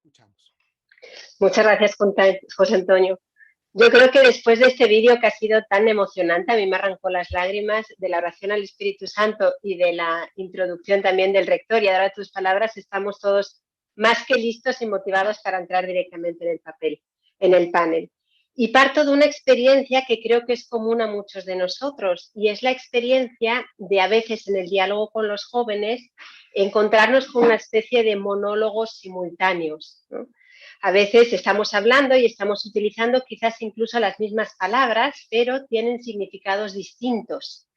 escuchamos. Muchas gracias, José Antonio. Yo creo que después de este vídeo que ha sido tan emocionante, a mí me arrancó las lágrimas de la oración al Espíritu Santo y de la introducción también del rector, y ahora de tus palabras estamos todos más que listos y motivados para entrar directamente en el papel, en el panel. Y parto de una experiencia que creo que es común a muchos de nosotros, y es la experiencia de a veces en el diálogo con los jóvenes encontrarnos con una especie de monólogos simultáneos, ¿no? A veces estamos hablando y estamos utilizando quizás incluso las mismas palabras, pero tienen significados distintos.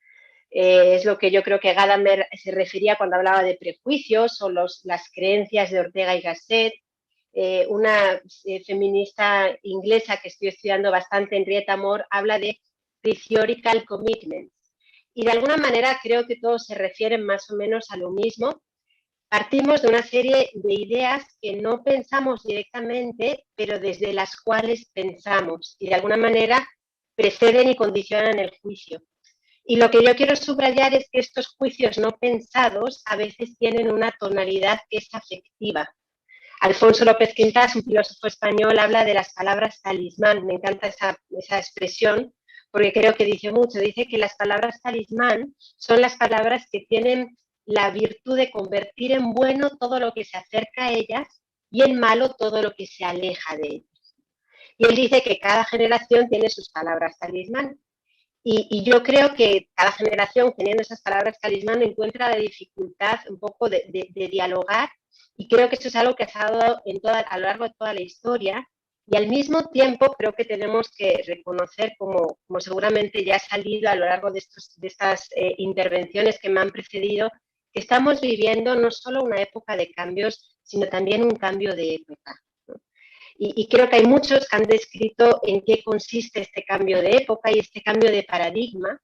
Es lo que yo creo que Gadamer se refería cuando hablaba de prejuicios o las creencias de Ortega y Gasset. Una feminista inglesa que estoy estudiando bastante, Henrietta Moore, habla de theoretical commitments. Y de alguna manera creo que todos se refieren más o menos a lo mismo. Partimos de una serie de ideas que no pensamos directamente, pero desde las cuales pensamos y de alguna manera preceden y condicionan el juicio. Y lo que yo quiero subrayar es que estos juicios no pensados a veces tienen una tonalidad que es afectiva. Alfonso López Quintas, un filósofo español, habla de las palabras talismán. Me encanta esa expresión porque creo que dice mucho. Dice que las palabras talismán son las palabras que tienen la virtud de convertir en bueno todo lo que se acerca a ellas y en malo todo lo que se aleja de ellas. Y él dice que cada generación tiene sus palabras talismán. Y yo creo que cada generación, teniendo esas palabras talismán, encuentra la dificultad un poco de dialogar, y creo que eso es algo que se ha dado a lo largo de toda la historia, y al mismo tiempo creo que tenemos que reconocer, como seguramente ya ha salido a lo largo de estas intervenciones que me han precedido, que estamos viviendo no solo una época de cambios, sino también un cambio de época. Y creo que hay muchos que han descrito en qué consiste este cambio de época y este cambio de paradigma.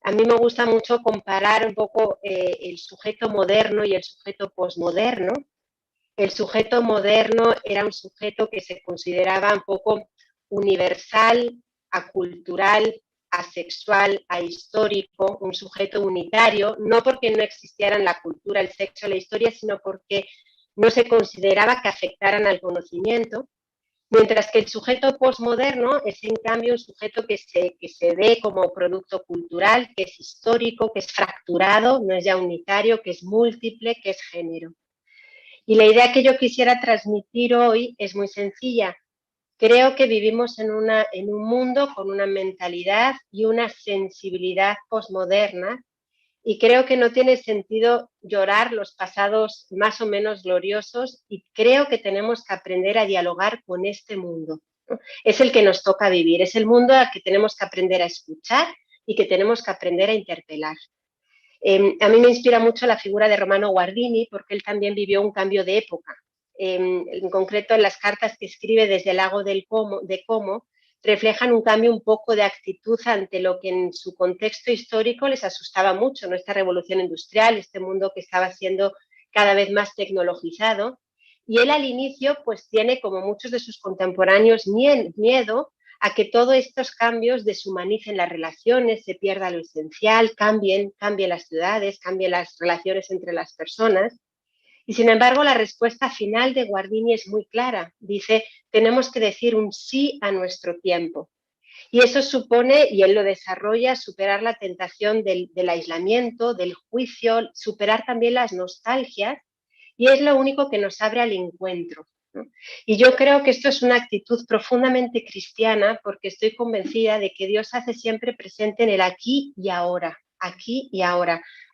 A mí me gusta mucho comparar un poco el sujeto moderno y el sujeto posmoderno. El sujeto moderno era un sujeto que se consideraba un poco universal, acultural, asexual, ahistórico, un sujeto unitario, no porque no existieran la cultura, el sexo, la historia, sino porque no se consideraba que afectaran al conocimiento. Mientras que el sujeto posmoderno es, en cambio, un sujeto que se ve como producto cultural, que es histórico, que es fracturado, no es ya unitario, que es múltiple, que es género. Y la idea que yo quisiera transmitir hoy es muy sencilla. Creo que vivimos en un mundo con una mentalidad y una sensibilidad posmoderna, y creo que no tiene sentido llorar los pasados más o menos gloriosos, y creo que tenemos que aprender a dialogar con este mundo, ¿no? Es el que nos toca vivir, es el mundo al que tenemos que aprender a escuchar y que tenemos que aprender a interpelar. A mí me inspira mucho la figura de Romano Guardini, porque él también vivió un cambio de época. En concreto, en las cartas que escribe desde el lago de Como, reflejan un cambio un poco de actitud ante lo que en su contexto histórico les asustaba mucho, ¿no? Esta revolución industrial, este mundo que estaba siendo cada vez más tecnologizado. Y él al inicio pues tiene, como muchos de sus contemporáneos, miedo a que todos estos cambios deshumanicen las relaciones, se pierda lo esencial, cambien las ciudades, cambien las relaciones entre las personas. Y sin embargo, la respuesta final de Guardini es muy clara. Dice, tenemos que decir un sí a nuestro tiempo. Y eso supone, y él lo desarrolla, superar la tentación del aislamiento, del juicio, superar también las nostalgias, y es lo único que nos abre al encuentro, ¿no? Y yo creo que esto es una actitud profundamente cristiana, porque estoy convencida de que Dios hace siempre presente en el aquí y ahora,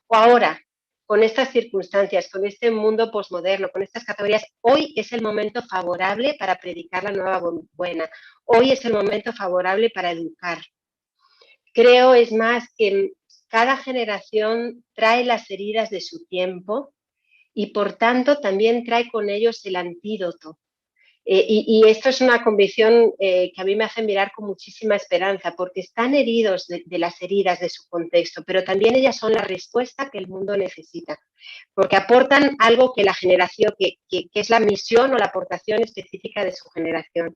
o ahora, con estas circunstancias, con este mundo posmoderno, con estas categorías. Hoy es el momento favorable para predicar la nueva buena, hoy es el momento favorable para educar. Creo, es más, que cada generación trae las heridas de su tiempo, y por tanto también trae con ellos el antídoto. Y esto es una convicción que a mí me hace mirar con muchísima esperanza, porque están heridos de las heridas de su contexto, pero también ellas son la respuesta que el mundo necesita, porque aportan algo que la generación, que es la misión o la aportación específica de su generación.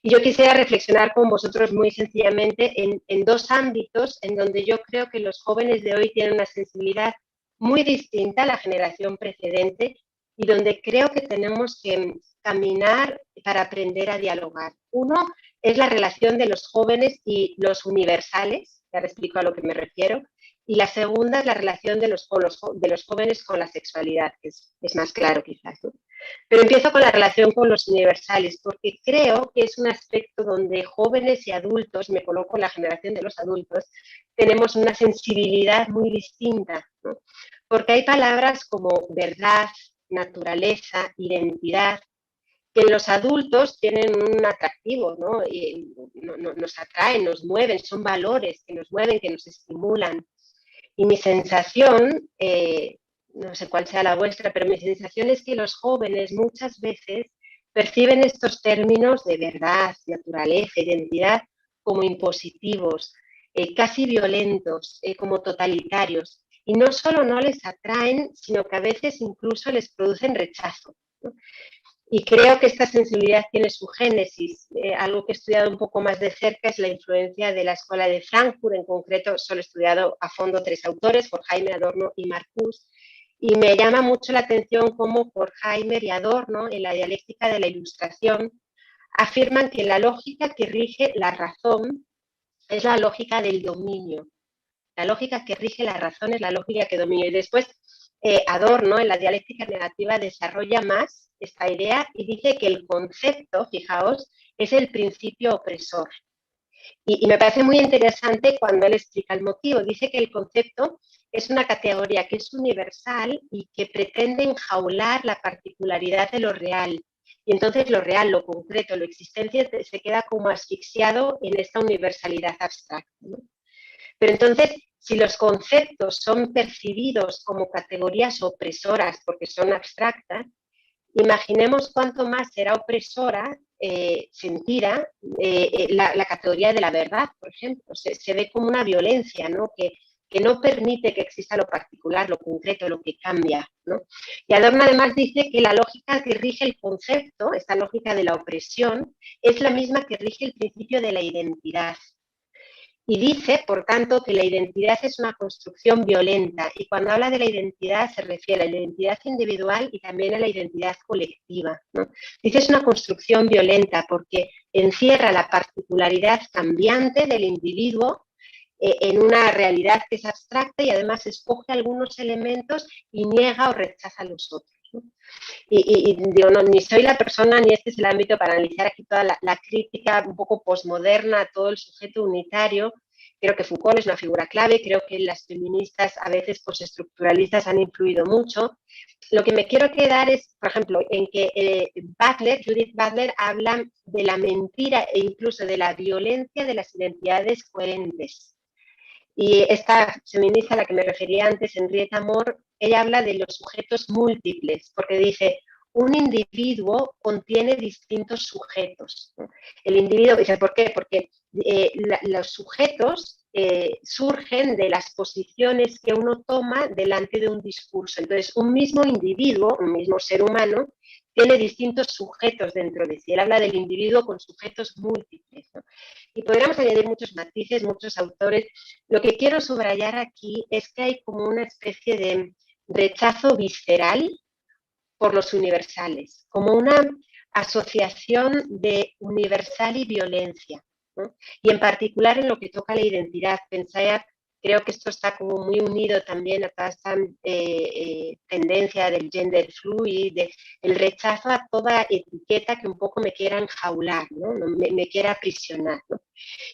Y yo quisiera reflexionar con vosotros muy sencillamente en dos ámbitos en donde yo creo que los jóvenes de hoy tienen una sensibilidad muy distinta a la generación precedente, y donde creo que tenemos que caminar para aprender a dialogar. Uno es la relación de los jóvenes y los universales, ya te explico a lo que me refiero, y la segunda es la relación de los jóvenes con la sexualidad, que es más claro quizás, ¿no? Pero empiezo con la relación con los universales, porque creo que es un aspecto donde jóvenes y adultos, me coloco en la generación de los adultos, tenemos una sensibilidad muy distinta, ¿no? Porque hay palabras como verdad, naturaleza, identidad, que en los adultos tienen un atractivo, ¿no? Y nos atraen, nos mueven, son valores que nos mueven, que nos estimulan. Y mi sensación, no sé cuál sea la vuestra, pero mi sensación es que los jóvenes muchas veces perciben estos términos de verdad, naturaleza, identidad como impositivos, casi violentos, como totalitarios. Y no solo no les atraen, sino que a veces incluso les producen rechazo, ¿no? Y creo que esta sensibilidad tiene su génesis. Algo que he estudiado un poco más de cerca es la influencia de la Escuela de Frankfurt. En concreto, solo he estudiado a fondo 3 autores, Horkheimer, Adorno y Marcuse. Y me llama mucho la atención cómo Horkheimer y Adorno, en la dialéctica de la Ilustración, afirman que la lógica que rige la razón es la lógica del dominio. La lógica que rige la razón es la lógica que domina. Y después Adorno, en la dialéctica negativa, desarrolla más esta idea y dice que el concepto, fijaos, es el principio opresor. Y me parece muy interesante cuando él explica el motivo. Dice que el concepto es una categoría que es universal y que pretende enjaular la particularidad de lo real. Y entonces lo real, lo concreto, lo existente se queda como asfixiado en esta universalidad abstracta, ¿no? Pero entonces, si los conceptos son percibidos como categorías opresoras porque son abstractas, imaginemos cuánto más será opresora, sentida, la categoría de la verdad, por ejemplo. Se ve como una violencia, ¿no? Que no permite que exista lo particular, lo concreto, lo que cambia, ¿no? Y Adorno además dice que la lógica que rige el concepto, esta lógica de la opresión, es la misma que rige el principio de la identidad. Y dice, por tanto, que la identidad es una construcción violenta. Y cuando habla de la identidad se refiere a la identidad individual y también a la identidad colectiva, ¿no? Dice es una construcción violenta porque encierra la particularidad cambiante del individuo en una realidad que es abstracta y además escoge algunos elementos y niega o rechaza los otros, ¿no? Y digo, no, ni soy la persona ni este es el ámbito para analizar aquí toda la crítica un poco posmoderna a todo el sujeto unitario. Creo que Foucault es una figura clave, creo que las feministas a veces postestructuralistas han influido mucho. Lo que me quiero quedar es, por ejemplo, en que Judith Butler habla de la mentira e incluso de la violencia de las identidades coherentes. Y esta feminista a la que me refería antes, Henrietta Moore, ella habla de los sujetos múltiples, porque dice, un individuo contiene distintos sujetos, ¿no? El individuo, dice, ¿por qué? Porque los sujetos surgen de las posiciones que uno toma delante de un discurso. Entonces, un mismo individuo, un mismo ser humano, tiene distintos sujetos dentro de sí. Él habla del individuo con sujetos múltiples, ¿no? Y podríamos añadir muchos matices, muchos autores. Lo que quiero subrayar aquí es que hay como una especie de rechazo visceral por los universales, como una asociación de universal y violencia, ¿no? Y en particular en lo que toca la identidad. Creo que esto está como muy unido también a toda esta tendencia del gender fluid, el rechazo a toda etiqueta que un poco me quiera enjaular, ¿no? Me quiera aprisionar, ¿no?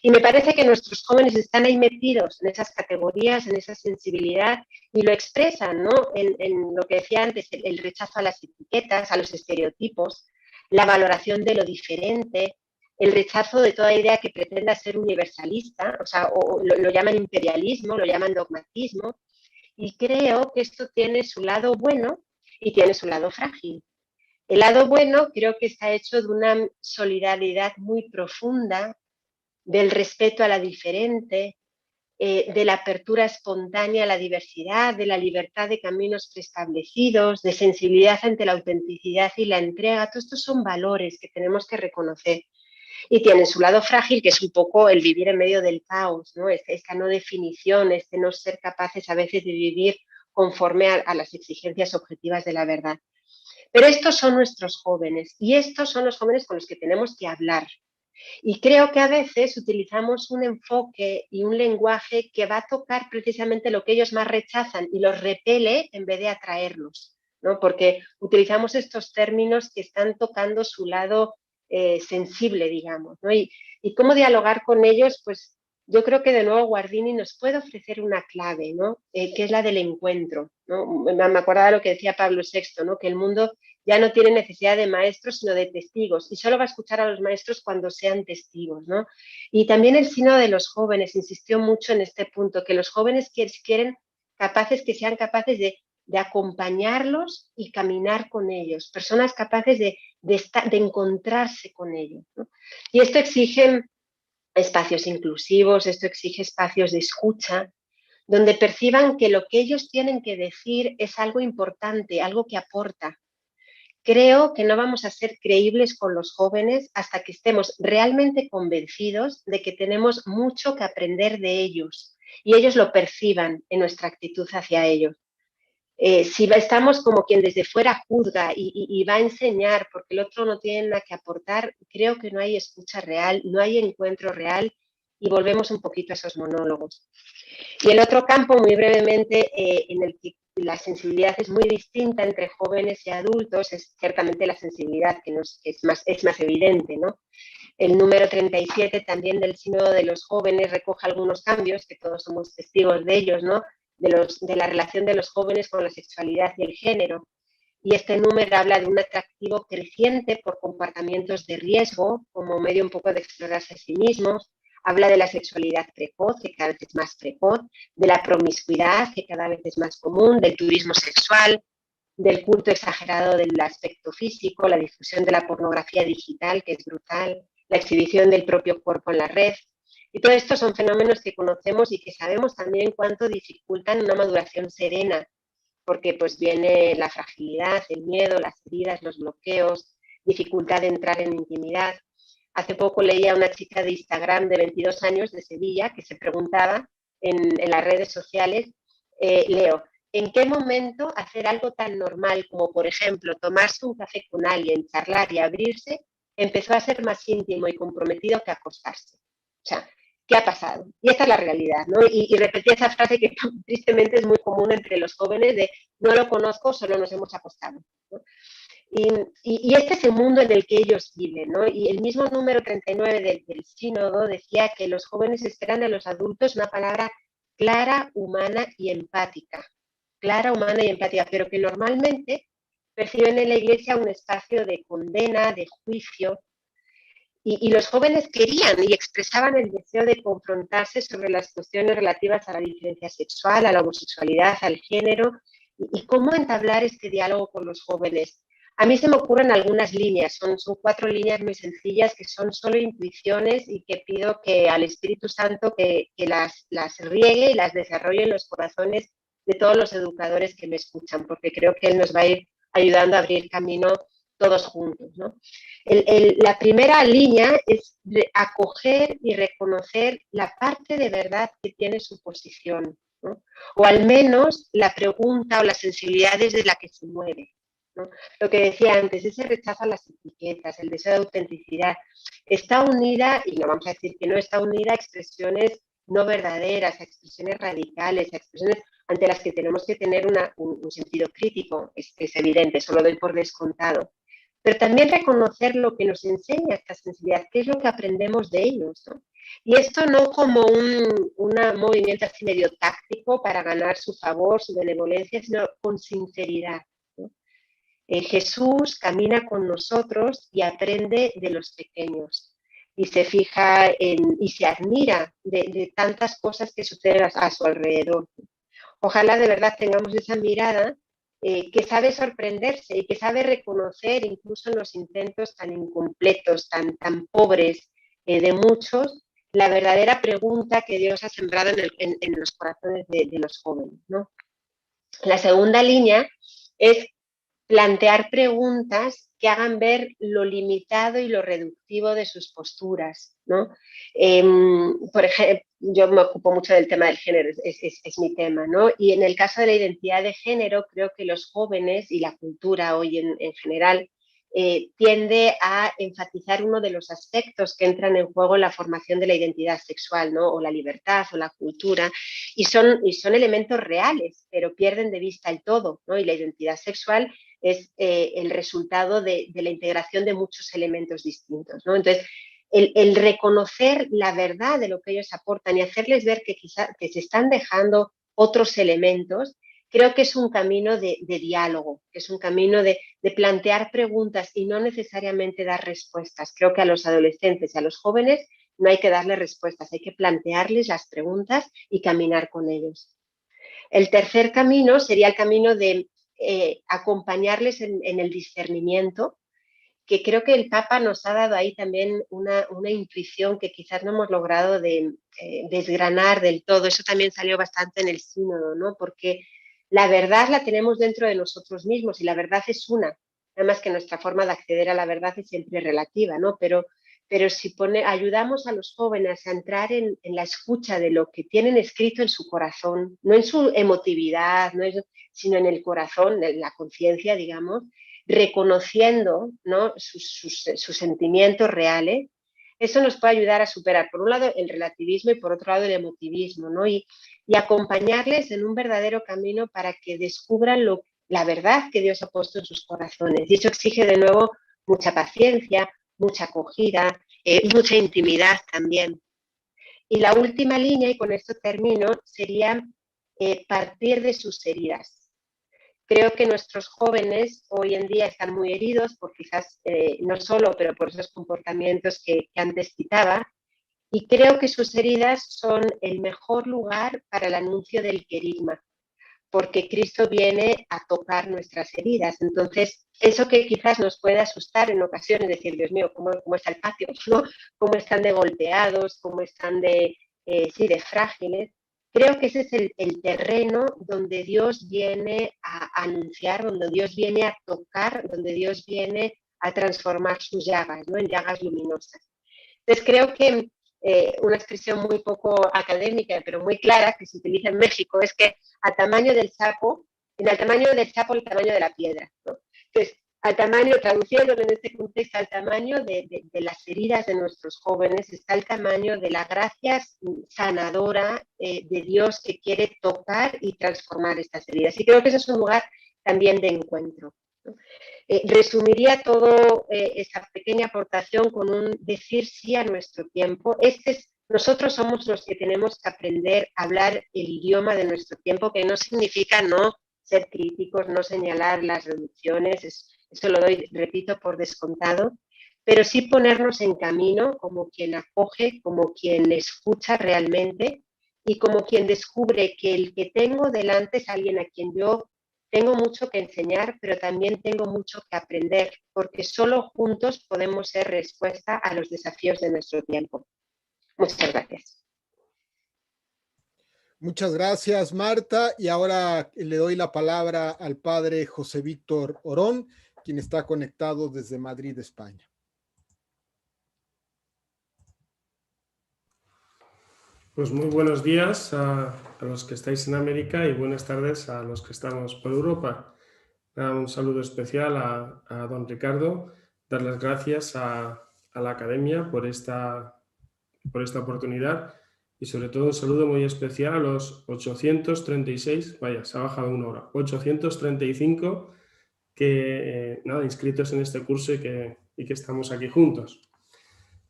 Y me parece que nuestros jóvenes están ahí metidos en esas categorías, en esa sensibilidad, y lo expresan, ¿no? En lo que decía antes, el rechazo a las etiquetas, a los estereotipos, la valoración de lo diferente, el rechazo de toda idea que pretenda ser universalista, o sea, o lo llaman imperialismo, lo llaman dogmatismo, y creo que esto tiene su lado bueno y tiene su lado frágil. El lado bueno creo que está hecho de una solidaridad muy profunda, del respeto a la diferente, de la apertura espontánea a la diversidad, de la libertad de caminos preestablecidos, de sensibilidad ante la autenticidad y la entrega. Todos estos son valores que tenemos que reconocer. Y tienen su lado frágil, que es un poco el vivir en medio del caos, ¿no? Esta no definición, no ser capaces a veces de vivir conforme a las exigencias objetivas de la verdad. Pero estos son nuestros jóvenes y estos son los jóvenes con los que tenemos que hablar. Y creo que a veces utilizamos un enfoque y un lenguaje que va a tocar precisamente lo que ellos más rechazan y los repele en vez de atraerlos, ¿no? Porque utilizamos estos términos que están tocando su lado sensible, digamos, ¿no? Y cómo dialogar con ellos, pues yo creo que de nuevo Guardini nos puede ofrecer una clave, ¿no? Que es la del encuentro, ¿no? Me acordaba lo que decía Pablo VI, ¿no? Que el mundo ya no tiene necesidad de maestros, sino de testigos, y solo va a escuchar a los maestros cuando sean testigos, ¿no? Y también el Sínodo de los Jóvenes insistió mucho en este punto, que los jóvenes quieren que sean capaces de acompañarlos y caminar con ellos, personas capaces de encontrarse con ellos, ¿no? Y esto exige espacios inclusivos, esto exige espacios de escucha, donde perciban que lo que ellos tienen que decir es algo importante, algo que aporta. Creo que no vamos a ser creíbles con los jóvenes hasta que estemos realmente convencidos de que tenemos mucho que aprender de ellos y ellos lo perciban en nuestra actitud hacia ellos. Si estamos como quien desde fuera juzga y va a enseñar porque el otro no tiene nada que aportar, creo que no hay escucha real, no hay encuentro real y volvemos un poquito a esos monólogos. Y el otro campo, muy brevemente, en el que la sensibilidad es muy distinta entre jóvenes y adultos, es ciertamente la sensibilidad, que es más evidente, ¿no? El número 37 también del Sínodo de los Jóvenes recoge algunos cambios, que todos somos testigos de ellos, ¿no? De la relación de los jóvenes con la sexualidad y el género. Y este número habla de un atractivo creciente por comportamientos de riesgo, como medio un poco de explorarse a sí mismos. Habla de la sexualidad precoz, que cada vez es más precoz, de la promiscuidad, que cada vez es más común, del turismo sexual, del culto exagerado del aspecto físico, la difusión de la pornografía digital, que es brutal, la exhibición del propio cuerpo en la red. Y todo esto son fenómenos que conocemos y que sabemos también cuánto dificultan una maduración serena, porque pues viene la fragilidad, el miedo, las heridas, los bloqueos, dificultad de entrar en intimidad. Hace poco leía a una chica de Instagram de 22 años de Sevilla que se preguntaba en las redes sociales, Leo, ¿en qué momento hacer algo tan normal como, por ejemplo, tomarse un café con alguien, charlar y abrirse, empezó a ser más íntimo y comprometido que acostarse? O sea, ¿qué ha pasado? Y esta es la realidad, ¿no? Y repetí esa frase que tristemente es muy común entre los jóvenes de no lo conozco, solo nos hemos acostado, ¿no? Y este es el mundo en el que ellos viven, ¿no? Y el mismo número 39 del sínodo decía que los jóvenes esperan de los adultos una palabra clara, humana y empática. Clara, humana y empática, pero que normalmente perciben en la iglesia un espacio de condena, de juicio, y los jóvenes querían y expresaban el deseo de confrontarse sobre las cuestiones relativas a la diferencia sexual, a la homosexualidad, al género, y cómo entablar este diálogo con los jóvenes. A mí se me ocurren algunas líneas, son 4 líneas muy sencillas que son solo intuiciones y que pido que al Espíritu Santo que las riegue y las desarrolle en los corazones de todos los educadores que me escuchan, porque creo que Él nos va a ir ayudando a abrir camino todos juntos, ¿no? La primera línea es acoger y reconocer la parte de verdad que tiene su posición, ¿no? O al menos la pregunta o la sensibilidad desde la que se mueve, ¿no? Lo que decía antes, ese rechazo a las etiquetas, el deseo de autenticidad, está unida, y no vamos a decir que no, está unida a expresiones no verdaderas, a expresiones radicales, a expresiones ante las que tenemos que tener un sentido crítico, es evidente, eso lo doy por descontado. Pero también reconocer lo que nos enseña esta sensibilidad, qué es lo que aprendemos de ellos, ¿no? Y esto no como un movimiento así medio táctico para ganar su favor, su benevolencia, sino con sinceridad, ¿no? Jesús camina con nosotros y aprende de los pequeños y se fija y se admira de tantas cosas que suceden a su alrededor. Ojalá de verdad tengamos esa mirada que sabe sorprenderse y que sabe reconocer incluso en los intentos tan incompletos, tan pobres de muchos, la verdadera pregunta que Dios ha sembrado en los corazones de los jóvenes, ¿no? La segunda línea es plantear preguntas que hagan ver lo limitado y lo reductivo de sus posturas, ¿no? Por ejemplo, yo me ocupo mucho del tema del género, es mi tema, ¿no? Y en el caso de la identidad de género, creo que los jóvenes y la cultura hoy en general tiende a enfatizar uno de los aspectos que entran en juego en la formación de la identidad sexual, ¿no? O la libertad o la cultura, y son elementos reales, pero pierden de vista el todo, ¿no? Y la identidad sexual es el resultado de la integración de muchos elementos distintos, ¿no? Entonces, el reconocer la verdad de lo que ellos aportan y hacerles ver que quizá que se están dejando otros elementos, creo que es un camino de diálogo, es un camino de plantear preguntas y no necesariamente dar respuestas. Creo que a los adolescentes y a los jóvenes no hay que darles respuestas, hay que plantearles las preguntas y caminar con ellos. El tercer camino sería el camino de acompañarles en el discernimiento, que creo que el Papa nos ha dado ahí también una intuición que quizás no hemos logrado desgranar del todo. Eso también salió bastante en el sínodo, ¿no? Porque la verdad la tenemos dentro de nosotros mismos y la verdad es una. Además que nuestra forma de acceder a la verdad es siempre relativa, ¿no? Pero si ayudamos a los jóvenes a entrar en la escucha de lo que tienen escrito en su corazón, no en su emotividad, sino en el corazón, en la conciencia, digamos, reconociendo, ¿no? sus sentimientos reales, eso nos puede ayudar a superar, por un lado, el relativismo y por otro lado, el emotivismo, ¿no? Y acompañarles en un verdadero camino para que descubran la verdad que Dios ha puesto en sus corazones. Y eso exige, de nuevo, mucha paciencia, mucha acogida y mucha intimidad también. Y la última línea, y con esto termino, sería partir de sus heridas. Creo que nuestros jóvenes hoy en día están muy heridos por quizás, no solo, pero por esos comportamientos que antes citaba, y creo que sus heridas son el mejor lugar para el anuncio del querigma, porque Cristo viene a tocar nuestras heridas. Entonces, eso que quizás nos puede asustar en ocasiones, decir, Dios mío, ¿cómo está el patio? ¿No? ¿Cómo están de golpeados? ¿Cómo están de frágiles? Creo que ese es el terreno donde Dios viene a anunciar, donde Dios viene a tocar, donde Dios viene a transformar sus llagas, ¿no? En llagas luminosas. Entonces creo que una expresión muy poco académica, pero muy clara, que se utiliza en México, es que a tamaño del sapo, en el tamaño del sapo, el tamaño de la piedra, ¿no? Entonces, al tamaño, traduciéndolo en este contexto, al tamaño de las heridas de nuestros jóvenes, está el tamaño de la gracia sanadora de Dios que quiere tocar y transformar estas heridas. Y creo que ese es un lugar también de encuentro, ¿no? Resumiría toda esa pequeña aportación con un decir sí a nuestro tiempo. Nosotros somos los que tenemos que aprender a hablar el idioma de nuestro tiempo, que no significa no ser críticos, no señalar las reducciones, eso lo doy, repito, por descontado, pero sí ponernos en camino como quien acoge, como quien escucha realmente y como quien descubre que el que tengo delante es alguien a quien yo tengo mucho que enseñar, pero también tengo mucho que aprender, porque solo juntos podemos ser respuesta a los desafíos de nuestro tiempo. Muchas gracias. Muchas gracias, Marta. Y ahora le doy la palabra al padre José Víctor Orón, quien está conectado desde Madrid, España. Pues muy buenos días a los que estáis en América y buenas tardes a los que estamos por Europa. Un saludo especial a don Ricardo, dar las gracias a la Academia por esta oportunidad y sobre todo un saludo muy especial a los 836, vaya, se ha bajado una hora, 835 inscritos en este curso y que estamos aquí juntos.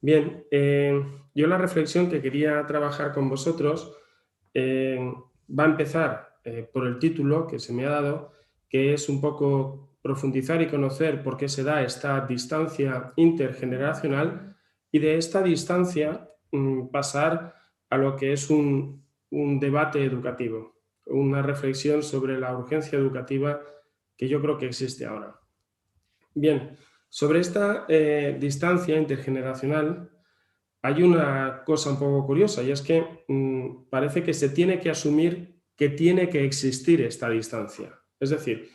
Bien, yo la reflexión que quería trabajar con vosotros va a empezar por el título que se me ha dado, que es un poco profundizar y conocer por qué se da esta distancia intergeneracional y de esta distancia pasar a lo que es un debate educativo, una reflexión sobre la urgencia educativa que yo creo que existe ahora. Bien, sobre esta distancia intergeneracional hay una cosa un poco curiosa y es que parece que se tiene que asumir que tiene que existir esta distancia. Es decir,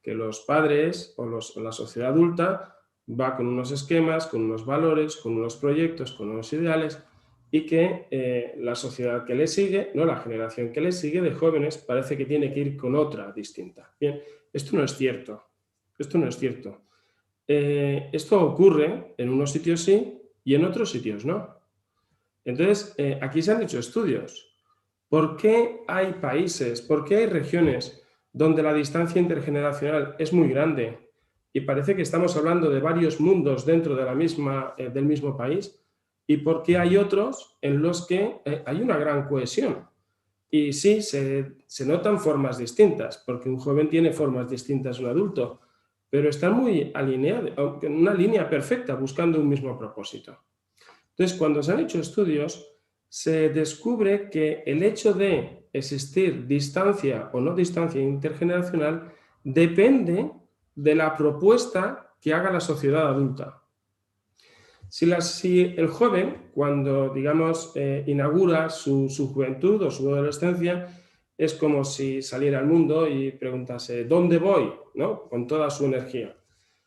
que los padres o la sociedad adulta va con unos esquemas, con unos valores, con unos proyectos, con unos ideales y que la sociedad que le sigue, ¿no? La generación que le sigue de jóvenes parece que tiene que ir con otra distinta. Bien, esto no es cierto. Esto no es cierto. Esto ocurre en unos sitios sí y en otros sitios no. Entonces, aquí se han hecho estudios. ¿Por qué hay países, por qué hay regiones donde la distancia intergeneracional es muy grande y parece que estamos hablando de varios mundos dentro de del mismo país? ¿Y por qué hay otros en los que hay una gran cohesión? Y sí, se notan formas distintas, porque un joven tiene formas distintas a un adulto, pero están muy alineados, en una línea perfecta, buscando un mismo propósito. Entonces, cuando se han hecho estudios, se descubre que el hecho de existir distancia o no distancia intergeneracional depende de la propuesta que haga la sociedad adulta. Si el joven, cuando, digamos, inaugura su juventud o su adolescencia, es como si saliera al mundo y preguntase, ¿dónde voy?, ¿no? Con toda su energía.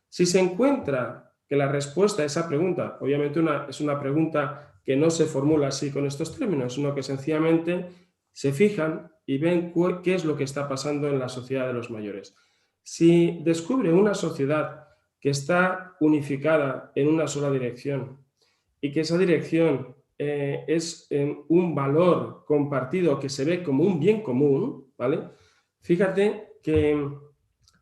Si se encuentra que la respuesta a esa pregunta, obviamente es una pregunta que no se formula así con estos términos, sino que sencillamente se fijan y ven qué es lo que está pasando en la sociedad de los mayores. Si descubre una sociedad que está unificada en una sola dirección y que esa dirección es un valor compartido que se ve como un bien común, ¿vale? Fíjate que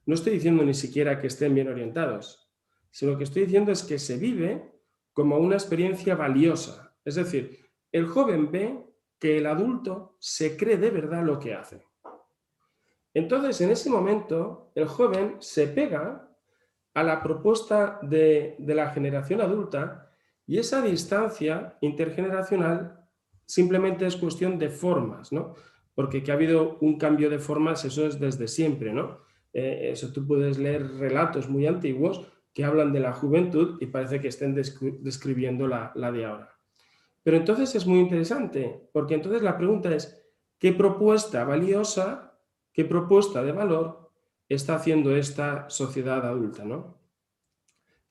no estoy diciendo ni siquiera que estén bien orientados, sino que estoy diciendo es que se vive como una experiencia valiosa. Es decir, el joven ve que el adulto se cree de verdad lo que hace. Entonces, en ese momento, el joven se pega a la propuesta de la generación adulta y esa distancia intergeneracional simplemente es cuestión de formas, ¿no? Porque que ha habido un cambio de formas, eso es desde siempre, ¿no? Eso tú puedes leer relatos muy antiguos que hablan de la juventud y parece que estén describiendo la de ahora. Pero entonces es muy interesante, porque entonces la pregunta es, ¿qué propuesta valiosa, qué propuesta de valor está haciendo esta sociedad adulta, ¿no?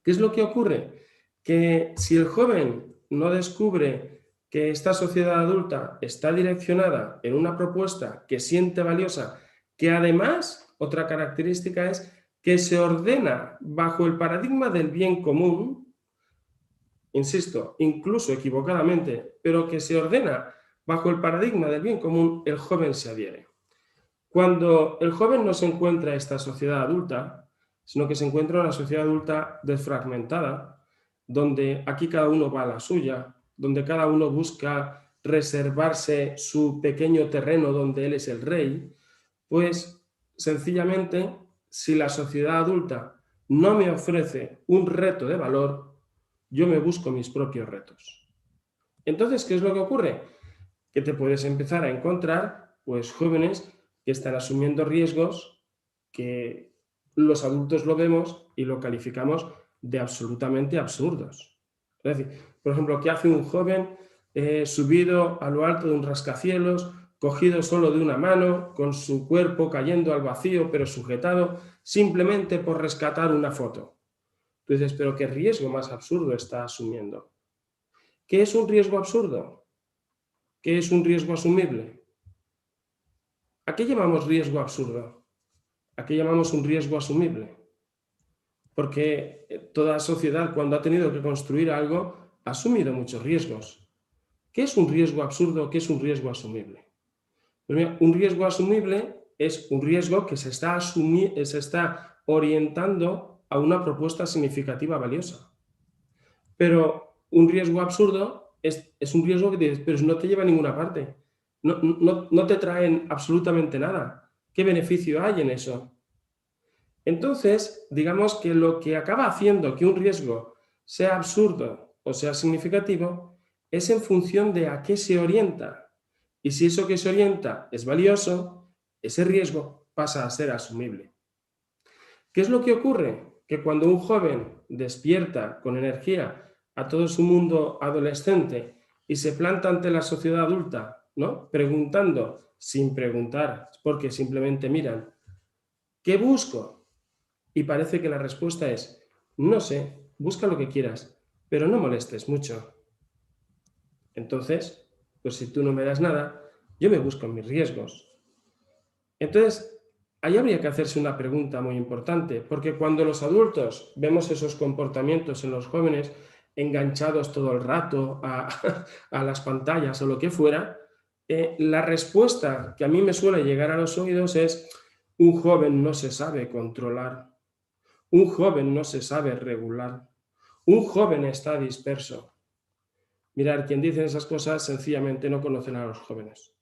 ¿Qué es lo que ocurre? Que si el joven no descubre que esta sociedad adulta está direccionada en una propuesta que siente valiosa, que además, otra característica es que se ordena bajo el paradigma del bien común, insisto, incluso equivocadamente, pero que se ordena bajo el paradigma del bien común, el joven se adhiere. Cuando el joven no se encuentra esta sociedad adulta, sino que se encuentra una sociedad adulta desfragmentada, donde aquí cada uno va a la suya, donde cada uno busca reservarse su pequeño terreno donde él es el rey, pues sencillamente, si la sociedad adulta no me ofrece un reto de valor, yo me busco mis propios retos. Entonces, ¿qué es lo que ocurre? Que te puedes empezar a encontrar, pues, jóvenes que están asumiendo riesgos que los adultos lo vemos y lo calificamos de absolutamente absurdos. Es decir, por ejemplo, ¿qué hace un joven subido a lo alto de un rascacielos, cogido solo de una mano, con su cuerpo cayendo al vacío, pero sujetado, simplemente por rescatar una foto? Tú dices, ¿pero qué riesgo más absurdo está asumiendo? ¿Qué es un riesgo absurdo? ¿Qué es un riesgo asumible? ¿A qué llamamos riesgo absurdo? ¿A qué llamamos un riesgo asumible? Porque toda sociedad, cuando ha tenido que construir algo, ha asumido muchos riesgos. ¿Qué es un riesgo absurdo? ¿Qué es un riesgo asumible? Pues mira, un riesgo asumible es un riesgo que se está orientando a una propuesta significativa valiosa. Pero un riesgo absurdo es un riesgo que dices, pero no te lleva a ninguna parte. No te traen absolutamente nada. ¿Qué beneficio hay en eso? Entonces, digamos que lo que acaba haciendo que un riesgo sea absurdo o sea significativo es en función de a qué se orienta. Y si eso que se orienta es valioso, ese riesgo pasa a ser asumible. ¿Qué es lo que ocurre? Que cuando un joven despierta con energía a todo su mundo adolescente y se planta ante la sociedad adulta, ¿no? Preguntando, sin preguntar, porque simplemente miran, ¿qué busco? Y parece que la respuesta es, no sé, busca lo que quieras, pero no molestes mucho. Entonces, pues si tú no me das nada, yo me busco mis riesgos. Entonces, ahí habría que hacerse una pregunta muy importante, porque cuando los adultos vemos esos comportamientos en los jóvenes, enganchados todo el rato a las pantallas o lo que fuera, la respuesta que a mí me suele llegar a los oídos es: un joven no se sabe controlar, un joven no se sabe regular, un joven está disperso. Mirad, quien dice esas cosas sencillamente no conocen a los jóvenes.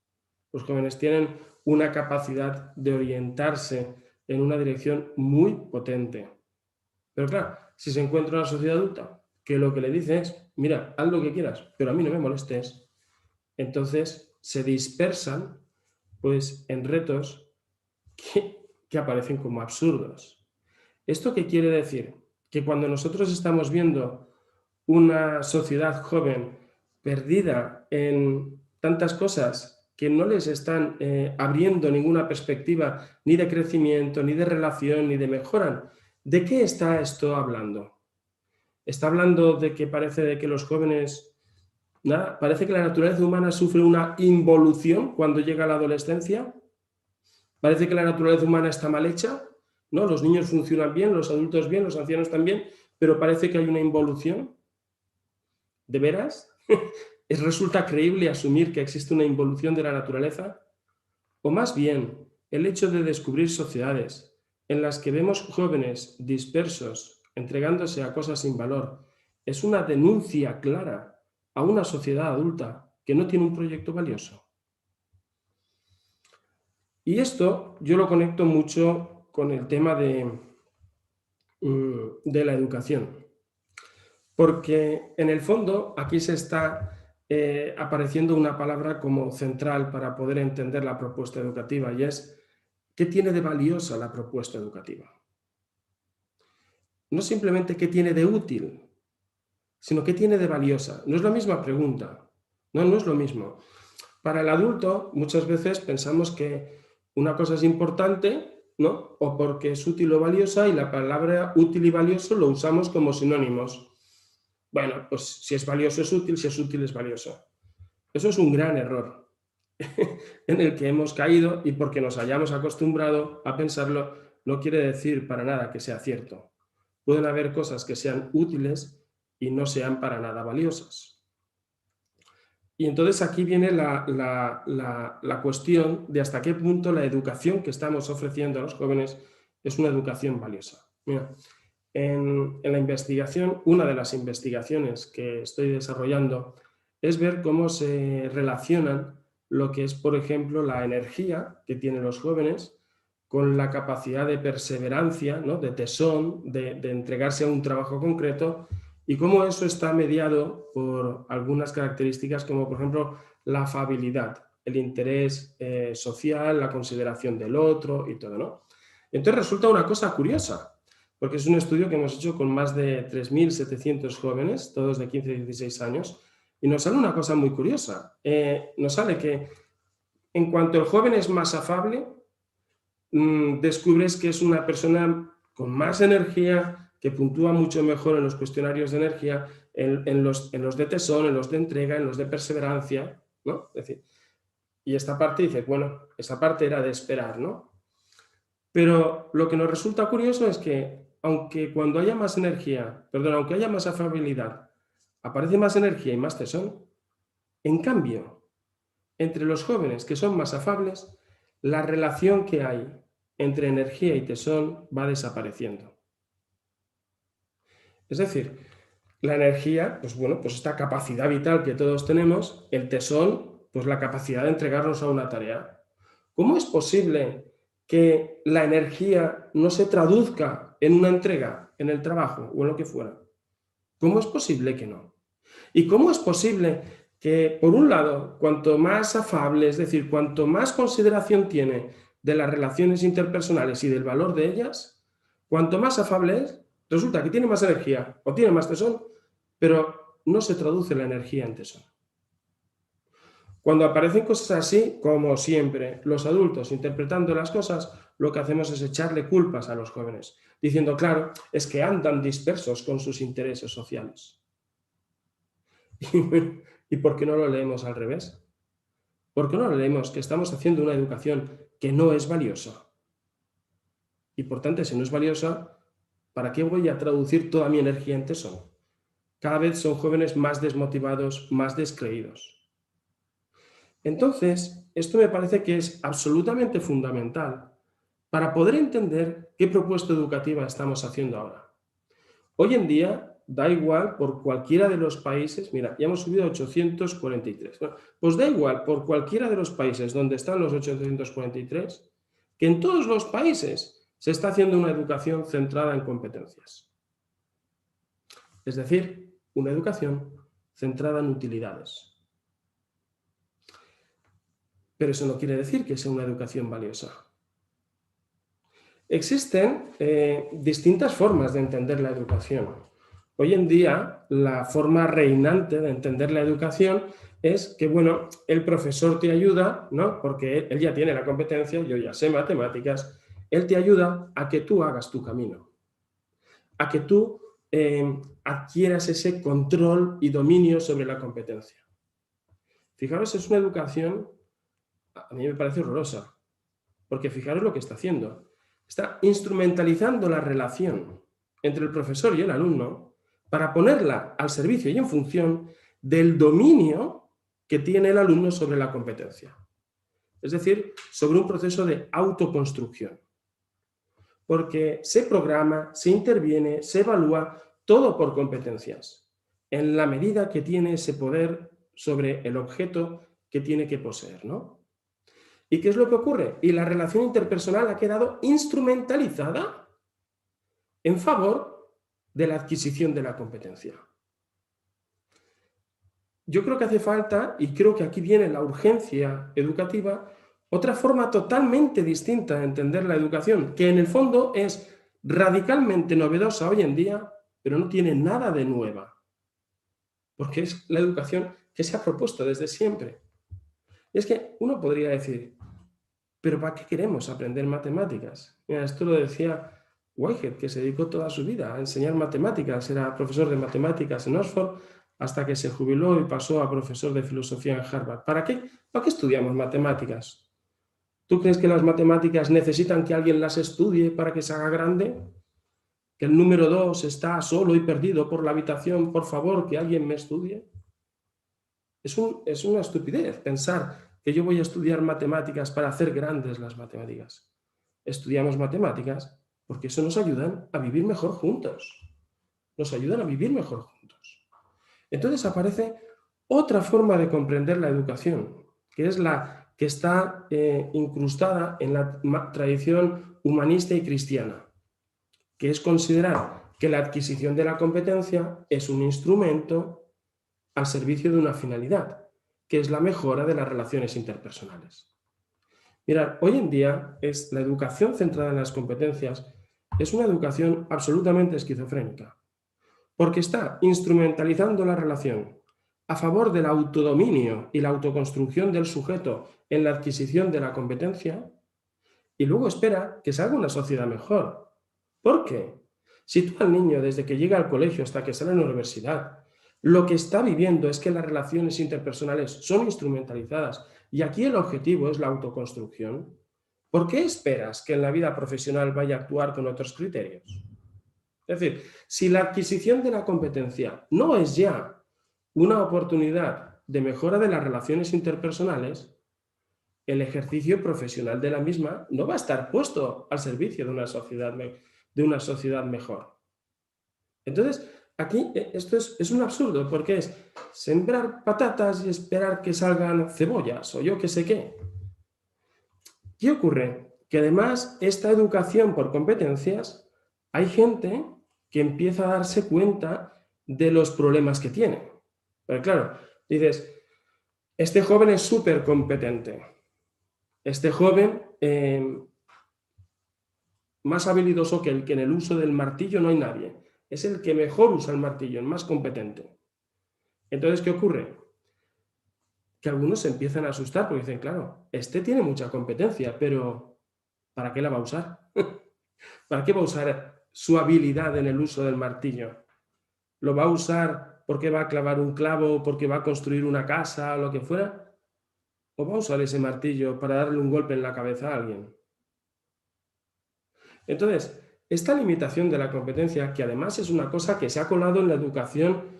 Los jóvenes tienen una capacidad de orientarse en una dirección muy potente. Pero claro, si se encuentra una sociedad adulta que lo que le dice es: mira, haz lo que quieras, pero a mí no me molestes, entonces se dispersan pues en retos que aparecen como absurdos. ¿Esto qué quiere decir? Que cuando nosotros estamos viendo una sociedad joven perdida en tantas cosas que no les están abriendo ninguna perspectiva ni de crecimiento, ni de relación, ni de mejora, ¿de qué está esto hablando? Está hablando de que parece de que los jóvenes, nada, parece que la naturaleza humana sufre una involución cuando llega a la adolescencia. Parece que la naturaleza humana está mal hecha, ¿no? Los niños funcionan bien, los adultos bien, los ancianos también, pero parece que hay una involución. ¿De veras? ¿Resulta creíble asumir que existe una involución de la naturaleza? O más bien, el hecho de descubrir sociedades en las que vemos jóvenes dispersos, entregándose a cosas sin valor, es una denuncia clara a una sociedad adulta que no tiene un proyecto valioso. Y esto yo lo conecto mucho con el tema de la educación. Porque en el fondo aquí se está apareciendo una palabra como central para poder entender la propuesta educativa, y es: ¿qué tiene de valiosa la propuesta educativa? No simplemente qué tiene de útil, sino qué tiene de valiosa. No es la misma pregunta, no es lo mismo. Para el adulto muchas veces pensamos que una cosa es importante, ¿no? O porque es útil o valiosa, y la palabra útil y valioso lo usamos como sinónimos. Bueno, pues si es valioso es útil, si es útil es valioso. Eso es un gran error en el que hemos caído, y porque nos hayamos acostumbrado a pensarlo no quiere decir para nada que sea cierto. Pueden haber cosas que sean útiles y no sean para nada valiosas. Y entonces aquí viene la cuestión de hasta qué punto la educación que estamos ofreciendo a los jóvenes es una educación valiosa. Mira, en la investigación, una de las investigaciones que estoy desarrollando es ver cómo se relacionan lo que es, por ejemplo, la energía que tienen los jóvenes con la capacidad de perseverancia, ¿no? De tesón, de entregarse a un trabajo concreto, y cómo eso está mediado por algunas características como, por ejemplo, la afabilidad, el interés social, la consideración del otro y todo, ¿no? Entonces resulta una cosa curiosa, porque es un estudio que hemos hecho con más de 3.700 jóvenes, todos de 15 a 16 años, y nos sale una cosa muy curiosa. Nos sale que en cuanto el joven es más afable, descubres que es una persona con más energía, que puntúa mucho mejor en los cuestionarios de energía, en los de tesón, en los de entrega, en los de perseverancia, ¿no? Es decir, y esta parte dice, bueno, esa parte era de esperar, ¿no? Pero lo que nos resulta curioso es que, aunque cuando haya más energía, aunque haya más afabilidad, aparece más energía y más tesón, en cambio, entre los jóvenes que son más afables, la relación que hay entre energía y tesón va desapareciendo. Es decir, la energía, pues bueno, pues esta capacidad vital que todos tenemos, el tesón, pues la capacidad de entregarnos a una tarea. ¿Cómo es posible que la energía no se traduzca en una entrega, en el trabajo o en lo que fuera? ¿Cómo es posible que no? ¿Y cómo es posible que, por un lado, cuanto más afable, es decir, cuanto más consideración tiene de las relaciones interpersonales y del valor de ellas, cuanto más afable es, resulta que tiene más energía o tiene más tesón, pero no se traduce la energía en tesón? Cuando aparecen cosas así, como siempre, los adultos interpretando las cosas, lo que hacemos es echarle culpas a los jóvenes, diciendo, claro, es que andan dispersos con sus intereses sociales. ¿Y por qué no lo leemos al revés? ¿Por qué no lo leemos que estamos haciendo una educación que no es valiosa? Y por tanto, si no es valiosa, ¿para qué voy a traducir toda mi energía en tesón? Cada vez son jóvenes más desmotivados, más descreídos. Entonces, esto me parece que es absolutamente fundamental para poder entender qué propuesta educativa estamos haciendo ahora. Hoy en día, da igual por cualquiera de los países, mira, ya hemos subido a 843. Bueno, pues da igual por cualquiera de los países donde están los 843, que en todos los países se está haciendo una educación centrada en competencias. Es decir, una educación centrada en utilidades. Pero eso no quiere decir que sea una educación valiosa. Existen distintas formas de entender la educación. Hoy en día, la forma reinante de entender la educación es que, bueno, el profesor te ayuda, ¿no? Porque él ya tiene la competencia, yo ya sé matemáticas, él te ayuda a que tú hagas tu camino, a que tú adquieras ese control y dominio sobre la competencia. Fijaros, es una educación, a mí me parece horrorosa, porque fijaros lo que está haciendo. Está instrumentalizando la relación entre el profesor y el alumno para ponerla al servicio y en función del dominio que tiene el alumno sobre la competencia. Es decir, sobre un proceso de autoconstrucción. Porque se programa, se interviene, se evalúa, todo por competencias, en la medida que tiene ese poder sobre el objeto que tiene que poseer, ¿no? ¿Y qué es lo que ocurre? Y la relación interpersonal ha quedado instrumentalizada en favor de la adquisición de la competencia. Yo creo que hace falta, y creo que aquí viene la urgencia educativa, otra forma totalmente distinta de entender la educación, que en el fondo es radicalmente novedosa hoy en día, pero no tiene nada de nueva, porque es la educación que se ha propuesto desde siempre. Y es que uno podría decir, ¿pero para qué queremos aprender matemáticas? Mira, esto lo decía Whitehead, que se dedicó toda su vida a enseñar matemáticas, era profesor de matemáticas en Oxford, hasta que se jubiló y pasó a profesor de filosofía en Harvard. ¿Para qué estudiamos matemáticas? ¿Tú crees que las matemáticas necesitan que alguien las estudie para que se haga grande? ¿Que el número 2 está solo y perdido por la habitación? Por favor, que alguien me estudie. Es una estupidez pensar que yo voy a estudiar matemáticas para hacer grandes las matemáticas. Estudiamos matemáticas porque eso nos ayuda a vivir mejor juntos. Nos ayudan a vivir mejor juntos. Entonces aparece otra forma de comprender la educación, que es la que está incrustada en la tradición humanista y cristiana, que es considerar que la adquisición de la competencia es un instrumento al servicio de una finalidad, que es la mejora de las relaciones interpersonales. Mirad, hoy en día la educación centrada en las competencias es una educación absolutamente esquizofrénica, porque está instrumentalizando la relación a favor del autodominio y la autoconstrucción del sujeto en la adquisición de la competencia y luego espera que salga una sociedad mejor. ¿Por qué? Si tú al niño, desde que llega al colegio hasta que sale a la universidad, lo que está viviendo es que las relaciones interpersonales son instrumentalizadas y aquí el objetivo es la autoconstrucción, ¿por qué esperas que en la vida profesional vaya a actuar con otros criterios? Es decir, si la adquisición de la competencia no es ya una oportunidad de mejora de las relaciones interpersonales, el ejercicio profesional de la misma no va a estar puesto al servicio de una sociedad mejor. Entonces, aquí esto es un absurdo, porque es sembrar patatas y esperar que salgan cebollas o yo qué sé qué. ¿Qué ocurre? Que además esta educación por competencias, hay gente que empieza a darse cuenta de los problemas que tiene. Pero claro, dices, este joven es súper competente. Este joven, más habilidoso que en el uso del martillo no hay nadie. Es el que mejor usa el martillo, el más competente. Entonces, ¿qué ocurre? Que algunos se empiezan a asustar porque dicen, claro, este tiene mucha competencia, pero ¿para qué la va a usar? ¿Para qué va a usar su habilidad en el uso del martillo? ¿Lo va a usar porque va a clavar un clavo, porque va a construir una casa o lo que fuera? ¿O va a usar ese martillo para darle un golpe en la cabeza a alguien? Entonces, esta limitación de la competencia, que además es una cosa que se ha colado en la educación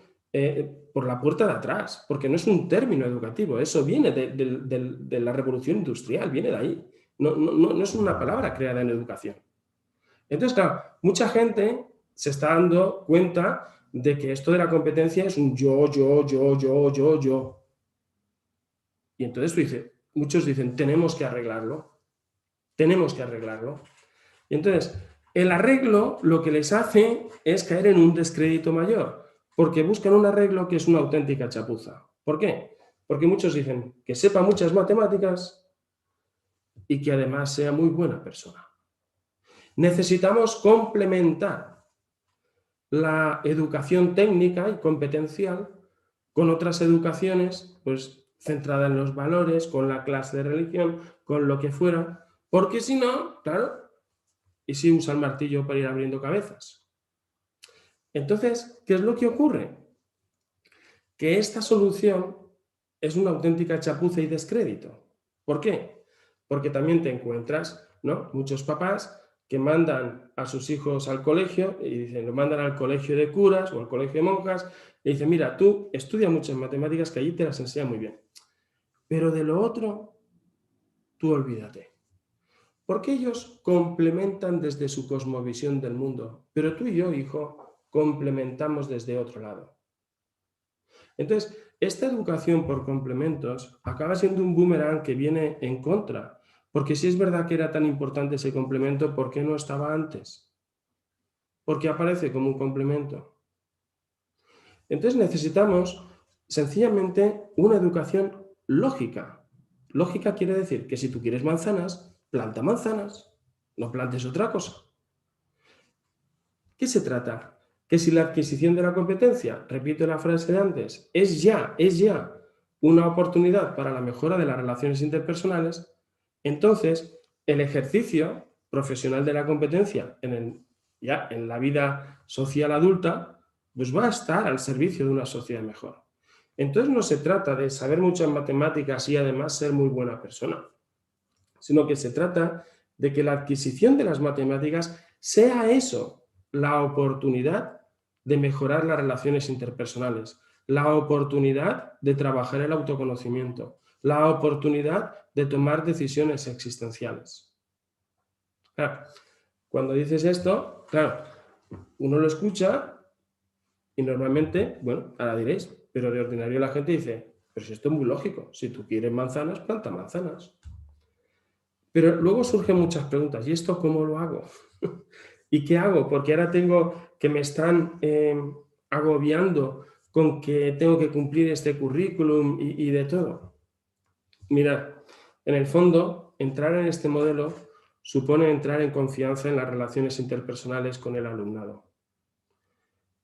por la puerta de atrás, porque no es un término educativo, eso viene de la revolución industrial, viene de ahí. No es una palabra creada en educación. Entonces, claro, mucha gente se está dando cuenta de que esto de la competencia es un yo. Y entonces muchos dicen, tenemos que arreglarlo. Tenemos que arreglarlo. Y entonces, el arreglo lo que les hace es caer en un descrédito mayor, porque buscan un arreglo que es una auténtica chapuza. ¿Por qué? Porque muchos dicen que sepa muchas matemáticas y que además sea muy buena persona. Necesitamos complementar la educación técnica y competencial con otras educaciones, pues centrada en los valores, con la clase de religión, con lo que fuera, porque si no, claro, y si usa el martillo para ir abriendo cabezas. Entonces, ¿qué es lo que ocurre? Que esta solución es una auténtica chapuza y descrédito. ¿Por qué? Porque también te encuentras, ¿no?, muchos papás que mandan a sus hijos al colegio y dicen, lo mandan al colegio de curas o al colegio de monjas y dicen, mira, tú estudia muchas matemáticas que allí te las enseñan muy bien, pero de lo otro, tú olvídate. Porque ellos complementan desde su cosmovisión del mundo, pero tú y yo, hijo, complementamos desde otro lado. Entonces, esta educación por complementos acaba siendo un boomerang que viene en contra, porque si es verdad que era tan importante ese complemento, ¿por qué no estaba antes? ¿Por qué aparece como un complemento? Entonces necesitamos sencillamente una educación lógica. Lógica quiere decir que si tú quieres manzanas, planta manzanas, no plantes otra cosa. ¿Qué se trata? Que si la adquisición de la competencia, repito la frase de antes, es ya una oportunidad para la mejora de las relaciones interpersonales, entonces el ejercicio profesional de la competencia ya en la vida social adulta, pues va a estar al servicio de una sociedad mejor. Entonces no se trata de saber muchas matemáticas y además ser muy buena persona, sino que se trata de que la adquisición de las matemáticas sea eso, la oportunidad de mejorar las relaciones interpersonales, la oportunidad de trabajar el autoconocimiento, la oportunidad de tomar decisiones existenciales. Claro, cuando dices esto, claro, uno lo escucha y normalmente, bueno, ahora diréis, pero de ordinario la gente dice, pero si esto es muy lógico, si tú quieres manzanas, planta manzanas. Pero luego surgen muchas preguntas, ¿y esto cómo lo hago? ¿Y qué hago? Porque ahora tengo que me están agobiando con que tengo que cumplir este currículum y de todo. Mirad, en el fondo, entrar en este modelo supone entrar en confianza en las relaciones interpersonales con el alumnado.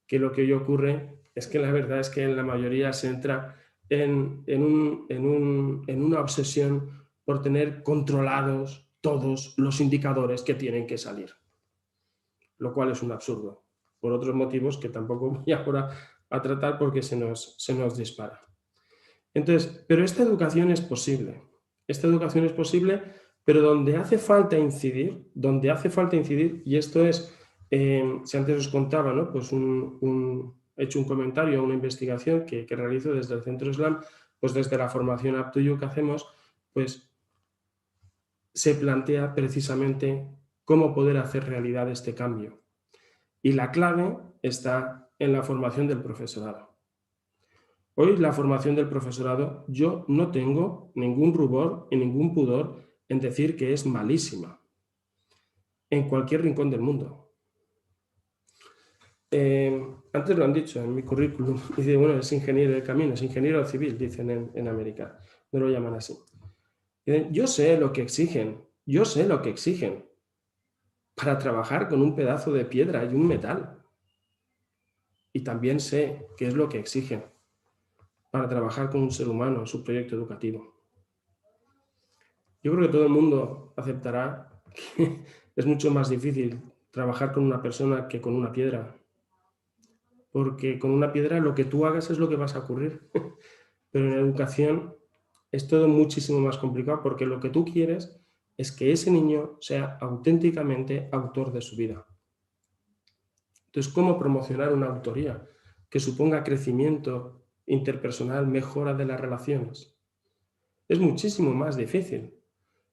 Que lo que hoy ocurre es que la verdad es que en la mayoría se entra en una obsesión por tener controlados todos los indicadores que tienen que salir, lo cual es un absurdo, por otros motivos que tampoco voy ahora a tratar porque se nos dispara. Entonces, pero esta educación es posible, pero donde hace falta incidir, y esto es, si antes os contaba, ¿no?, pues he hecho un comentario, una investigación que realizo desde el Centro SLAM, pues desde la formación Up to You que hacemos, pues se plantea precisamente cómo poder hacer realidad este cambio. Y la clave está en la formación del profesorado. Hoy la formación del profesorado, yo no tengo ningún rubor y ningún pudor en decir que es malísima, en cualquier rincón del mundo. Antes lo han dicho en mi currículum, dice, bueno, es ingeniero de caminos, ingeniero civil, dicen en América, no lo llaman así. Dicen, yo sé lo que exigen para trabajar con un pedazo de piedra y un metal. Y también sé qué es lo que exigen para trabajar con un ser humano en su proyecto educativo. Yo creo que todo el mundo aceptará que es mucho más difícil trabajar con una persona que con una piedra, porque con una piedra lo que tú hagas es lo que vas a ocurrir. Pero en educación es todo muchísimo más complicado, porque lo que tú quieres es que ese niño sea auténticamente autor de su vida. Entonces, ¿cómo promocionar una autoría que suponga crecimiento interpersonal, mejora de las relaciones? Es muchísimo más difícil,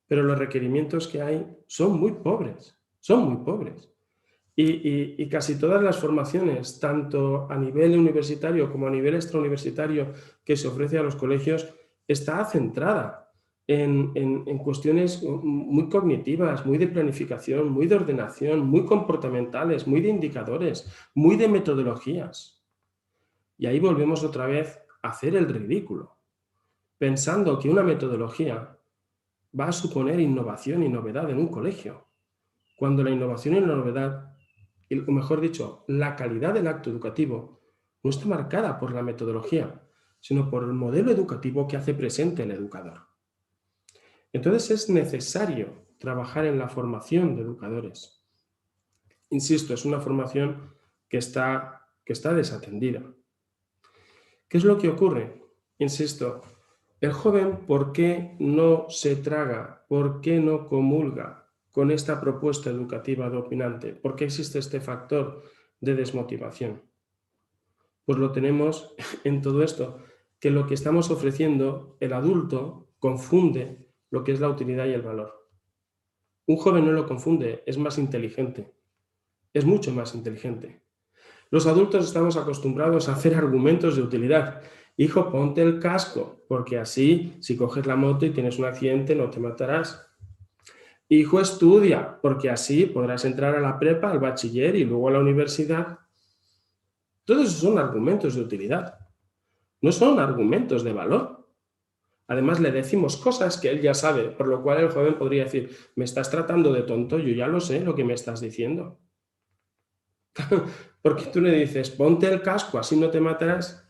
pero los requerimientos que hay son muy pobres, son muy pobres. Y casi todas las formaciones, tanto a nivel universitario como a nivel extrauniversitario que se ofrece a los colegios, está centrada en cuestiones muy cognitivas, muy de planificación, muy de ordenación, muy comportamentales, muy de indicadores, muy de metodologías. Y ahí volvemos otra vez a hacer el ridículo, pensando que una metodología va a suponer innovación y novedad en un colegio, cuando la innovación y la novedad, o mejor dicho, la calidad del acto educativo, no está marcada por la metodología, sino por el modelo educativo que hace presente el educador. Entonces es necesario trabajar en la formación de educadores. Insisto, es una formación que está desatendida. ¿Qué es lo que ocurre? Insisto, el joven, ¿por qué no se traga? ¿Por qué no comulga con esta propuesta educativa dominante? ¿Por qué existe este factor de desmotivación? Pues lo tenemos en todo esto, que lo que estamos ofreciendo, el adulto confunde lo que es la utilidad y el valor. Un joven no lo confunde, es más inteligente, es mucho más inteligente. Los adultos estamos acostumbrados a hacer argumentos de utilidad. Hijo, ponte el casco, porque así, si coges la moto y tienes un accidente, no te matarás. Hijo, estudia, porque así podrás entrar a la prepa, al bachiller y luego a la universidad. Todos esos son argumentos de utilidad, no son argumentos de valor. Además, le decimos cosas que él ya sabe, por lo cual el joven podría decir, me estás tratando de tonto, yo ya lo sé lo que me estás diciendo. Porque tú le dices, ponte el casco, así no te matarás.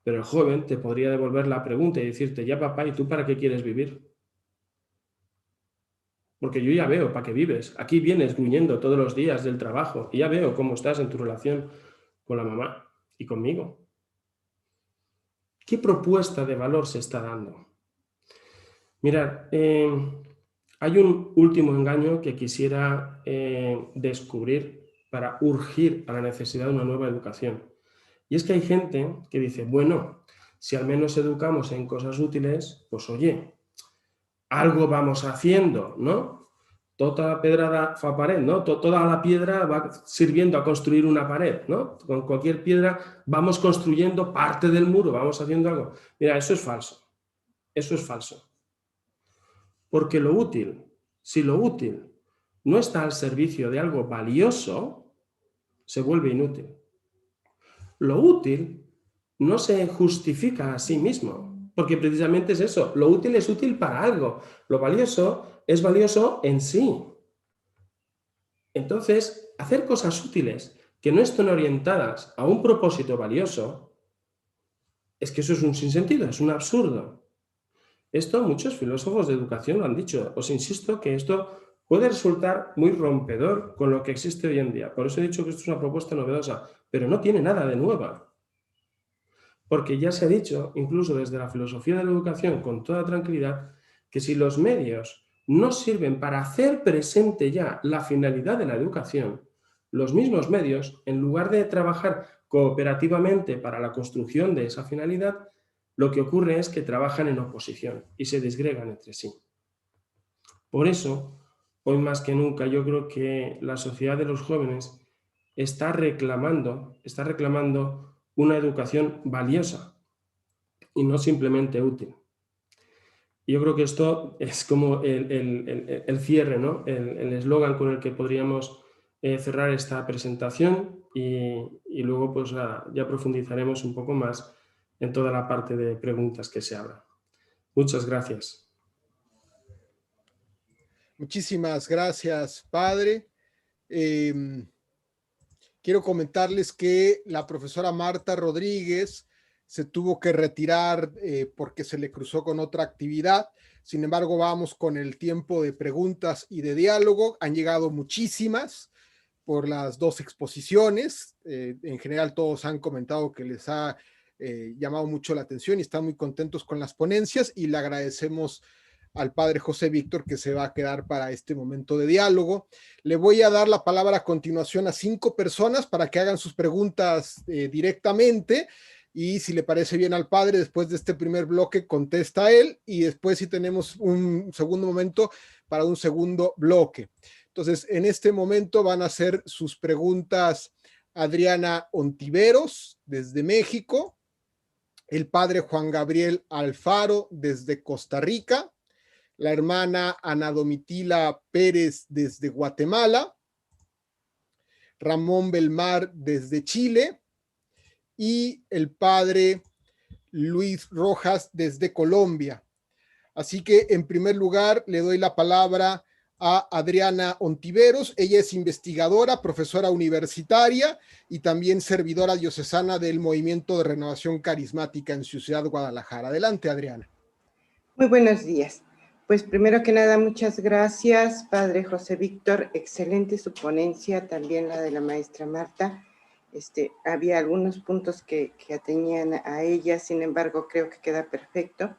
Pero el joven te podría devolver la pregunta y decirte, ya papá, ¿y tú para qué quieres vivir? Porque yo ya veo para qué vives. Aquí vienes gruñendo todos los días del trabajo y ya veo cómo estás en tu relación con la mamá y conmigo. ¿Qué propuesta de valor se está dando? Mirad, hay un último engaño que quisiera descubrir para urgir a la necesidad de una nueva educación. Y es que hay gente que dice, bueno, si al menos educamos en cosas útiles, pues oye, algo vamos haciendo, ¿no? Toda pedrada fa pared, ¿no? Toda la piedra va sirviendo a construir una pared, ¿no? Con cualquier piedra vamos construyendo parte del muro, vamos haciendo algo. Mira, eso es falso. Eso es falso. Porque lo útil, si lo útil no está al servicio de algo valioso, se vuelve inútil. Lo útil no se justifica a sí mismo, porque precisamente es eso, lo útil es útil para algo, lo valioso es valioso en sí. Entonces, hacer cosas útiles que no estén orientadas a un propósito valioso, es que eso es un sinsentido, es un absurdo. Esto muchos filósofos de educación lo han dicho. Os insisto que esto puede resultar muy rompedor con lo que existe hoy en día. Por eso he dicho que esto es una propuesta novedosa, pero no tiene nada de nueva. Porque ya se ha dicho, incluso desde la filosofía de la educación, con toda tranquilidad, que si los medios no sirven para hacer presente ya la finalidad de la educación, los mismos medios, en lugar de trabajar cooperativamente para la construcción de esa finalidad, lo que ocurre es que trabajan en oposición y se disgregan entre sí. Por eso, hoy más que nunca, yo creo que la sociedad de los jóvenes está reclamando una educación valiosa y no simplemente útil. Y yo creo que esto es como el cierre, ¿no? El eslogan con el que podríamos cerrar esta presentación y luego pues nada, ya profundizaremos un poco más en toda la parte de preguntas que se abran. Muchas gracias. Muchísimas gracias, padre. Quiero comentarles que la profesora Marta Rodríguez se tuvo que retirar porque se le cruzó con otra actividad. Sin embargo, vamos con el tiempo de preguntas y de diálogo. Han llegado muchísimas. por las dos exposiciones. En general todos han comentado que les ha llamado mucho la atención y están muy contentos con las ponencias, y le agradecemos al padre José Víctor que se va a quedar para este momento de diálogo. Le voy a dar la palabra a continuación a 5 personas para que hagan sus preguntas directamente, y si le parece bien al padre, después de este primer bloque contesta él, y después si tenemos un segundo momento para un segundo bloque. Entonces, en este momento van a hacer sus preguntas Adriana Ontiveros desde México, el padre Juan Gabriel Alfaro desde Costa Rica, la hermana Ana Domitila Pérez desde Guatemala, Ramón Belmar desde Chile y el padre Luis Rojas desde Colombia. Así que en primer lugar le doy la palabra a Adriana Ontiveros. Ella es investigadora, profesora universitaria y también servidora diocesana del Movimiento de Renovación Carismática en Ciudad Guadalajara. Adelante, Adriana. Muy buenos días. Pues primero que nada, muchas gracias, padre José Víctor. Excelente su ponencia, también la de la maestra Marta. Había algunos puntos que atañían a ella, sin embargo, creo que queda perfecto.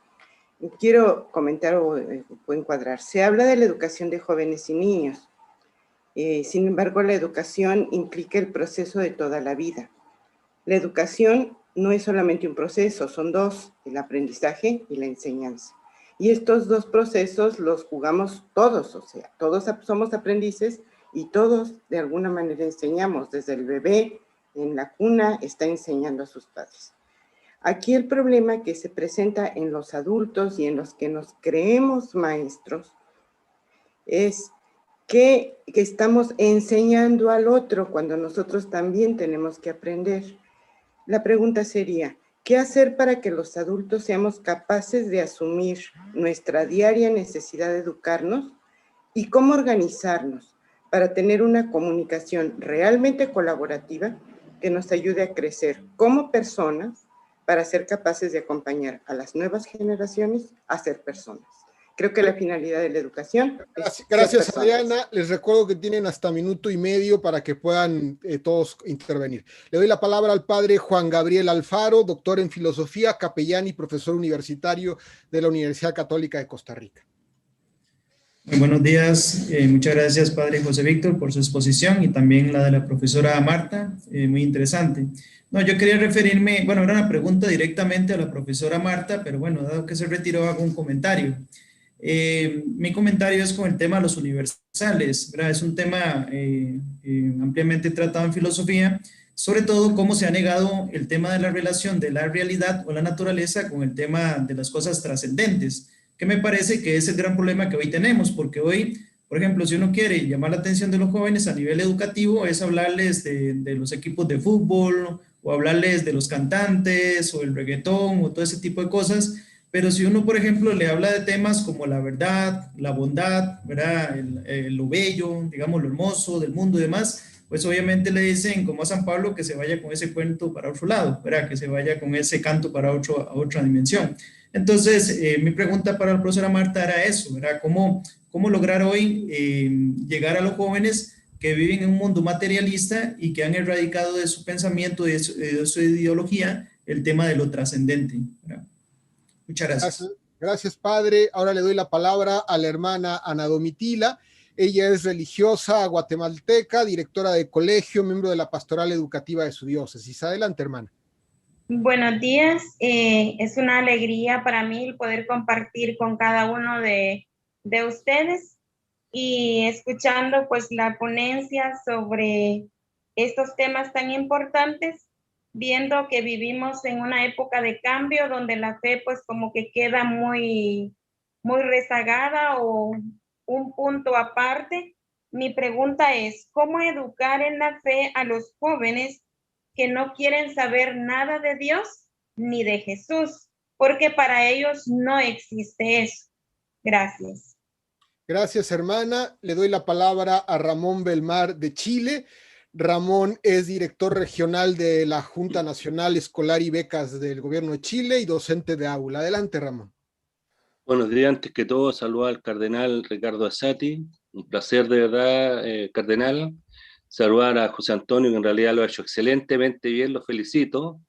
Quiero comentar o encuadrar. Se habla de la educación de jóvenes y niños. Sin embargo, la educación implica el proceso de toda la vida. La educación no es solamente un proceso, son dos, el aprendizaje y la enseñanza. Y estos dos procesos los jugamos todos, o sea, todos somos aprendices y todos de alguna manera enseñamos. Desde el bebé en la cuna está enseñando a sus padres. Aquí el problema que se presenta en los adultos y en los que nos creemos maestros es que estamos enseñando al otro cuando nosotros también tenemos que aprender. La pregunta sería, ¿qué hacer para que los adultos seamos capaces de asumir nuestra diaria necesidad de educarnos y cómo organizarnos para tener una comunicación realmente colaborativa que nos ayude a crecer como personas para ser capaces de acompañar a las nuevas generaciones a ser personas? Creo que la finalidad de la educación es Gracias, Adriana. Les recuerdo que tienen hasta minuto y medio para que puedan todos intervenir. Le doy la palabra al padre Juan Gabriel Alfaro, doctor en filosofía, capellán y profesor universitario de la Universidad Católica de Costa Rica. Muy buenos días. Muchas gracias, padre José Víctor, por su exposición y también la de la profesora Marta. Muy interesante. No, yo quería referirme, bueno, era una pregunta directamente a la profesora Marta, pero bueno, dado que se retiró, hago un comentario. Mi comentario es con el tema de los universales, ¿verdad? Es un tema ampliamente tratado en filosofía, sobre todo cómo se ha negado el tema de la relación de la realidad o la naturaleza con el tema de las cosas trascendentes, que me parece que es el gran problema que hoy tenemos, porque hoy, por ejemplo, si uno quiere llamar la atención de los jóvenes a nivel educativo, es hablarles de los equipos de fútbol, o hablarles de los cantantes, o el reggaetón, o todo ese tipo de cosas. Pero si uno, por ejemplo, le habla de temas como la verdad, la bondad, ¿verdad? Lo bello, digamos, lo hermoso del mundo y demás, pues obviamente le dicen, como a San Pablo, que se vaya con ese cuento para otro lado, ¿verdad? Que se vaya con ese canto para a otra dimensión. Entonces, mi pregunta para la profesora Marta era eso, ¿verdad? ¿Cómo lograr hoy llegar a los jóvenes que viven en un mundo materialista y que han erradicado de su pensamiento, de su ideología, el tema de lo trascendente, ¿verdad? Muchas gracias. Gracias, padre. Ahora le doy la palabra a la hermana Ana Domitila. Ella es religiosa guatemalteca, directora de colegio, miembro de la pastoral educativa de su diócesis. Adelante, hermana. Buenos días. Es una alegría para mí el poder compartir con cada uno de ustedes y escuchando pues la ponencia sobre estos temas tan importantes, viendo que vivimos en una época de cambio donde la fe pues como que queda muy rezagada o un punto aparte. Mi pregunta es, ¿cómo educar en la fe a los jóvenes que no quieren saber nada de Dios ni de Jesús? Porque para ellos no existe eso. Gracias. Gracias, hermana. Le doy la palabra a Ramón Belmar de Chile. Ramón es director regional de la Junta Nacional Escolar y Becas del Gobierno de Chile y docente de aula. Adelante, Ramón. Buenos días, antes que todo, saludar al cardenal Ricardo Asati. Un placer de verdad, cardenal. saludar a José Antonio, que en realidad lo ha hecho excelentemente bien, lo felicito,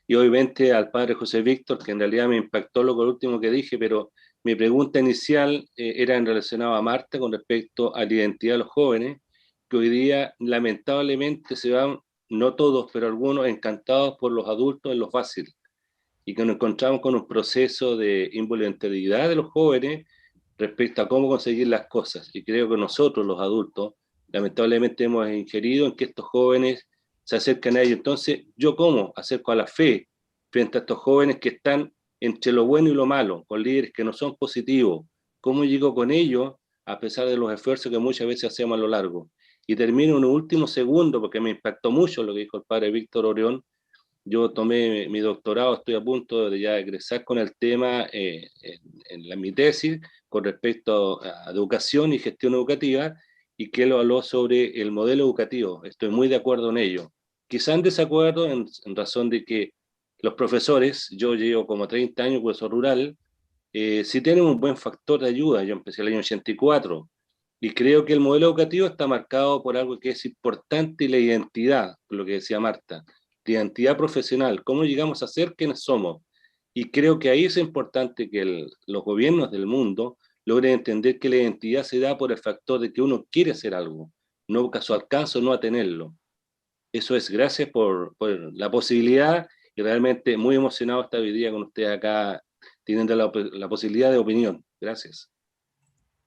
y obviamente al padre José Víctor, que en realidad me impactó lo último que dije, pero mi pregunta inicial era en relación a Marta con respecto a la identidad de los jóvenes, que hoy día lamentablemente se van, no todos, pero algunos encantados por los adultos en lo fácil, y que nos encontramos con un proceso de involuntariedad de los jóvenes respecto a cómo conseguir las cosas. Y creo que nosotros, los adultos, lamentablemente hemos ingerido en que estos jóvenes se acercan a ellos. Entonces, ¿yo cómo acerco a la fe frente a estos jóvenes que están entre lo bueno y lo malo, con líderes que no son positivos? ¿Cómo llego con ellos a pesar de los esfuerzos que muchas veces hacemos a lo largo? Y termino en un último segundo, porque me impactó mucho lo que dijo el padre Víctor Orión. Yo tomé mi doctorado, estoy a punto de ya egresar con el tema mi tesis con respecto a educación y gestión educativa, y que lo habló sobre el modelo educativo. Estoy muy de acuerdo en ello. Quizá en desacuerdo en razón de que los profesores, yo llevo como 30 años profesor rural, sí tienen un buen factor de ayuda. Yo empecé el año 84 y creo que el modelo educativo está marcado por algo que es importante, y la identidad, lo que decía Marta, la identidad profesional, cómo llegamos a ser quienes somos. Y creo que ahí es importante que los gobiernos del mundo logren entender que la identidad se da por el factor de que uno quiere hacer algo, no busca su alcance o no a tenerlo. Eso es, gracias por la posibilidad, y realmente muy emocionado esta hoy día con ustedes acá, teniendo la posibilidad de opinión. Gracias.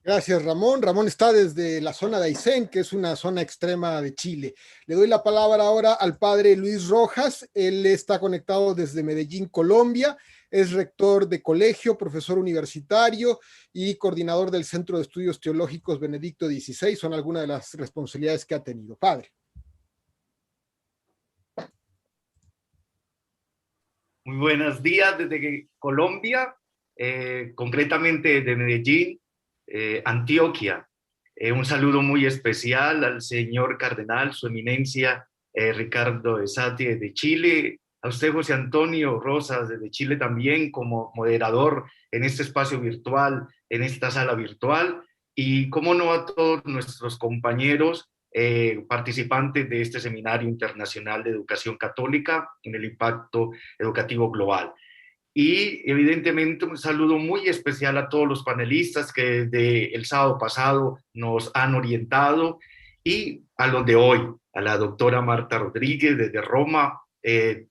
Gracias, Ramón. Ramón está desde la zona de Aysén, que es una zona extrema de Chile. Le doy la palabra ahora al padre Luis Rojas. Él está conectado desde Medellín, Colombia. Es rector de colegio, profesor universitario y coordinador del Centro de Estudios Teológicos Benedicto XVI. Son algunas de las responsabilidades que ha tenido. Padre. Muy buenos días desde Colombia, concretamente de Medellín, Antioquia. Un saludo muy especial al señor cardenal, su eminencia Ricardo Esati desde Chile, a usted José Antonio Rosas desde Chile también como moderador en este espacio virtual, en esta sala virtual, y cómo no a todos nuestros compañeros participantes de este Seminario Internacional de Educación Católica en el Impacto Educativo Global. Y evidentemente un saludo muy especial a todos los panelistas que desde el sábado pasado nos han orientado, y a los de hoy, a la doctora Marta Rodríguez desde Roma,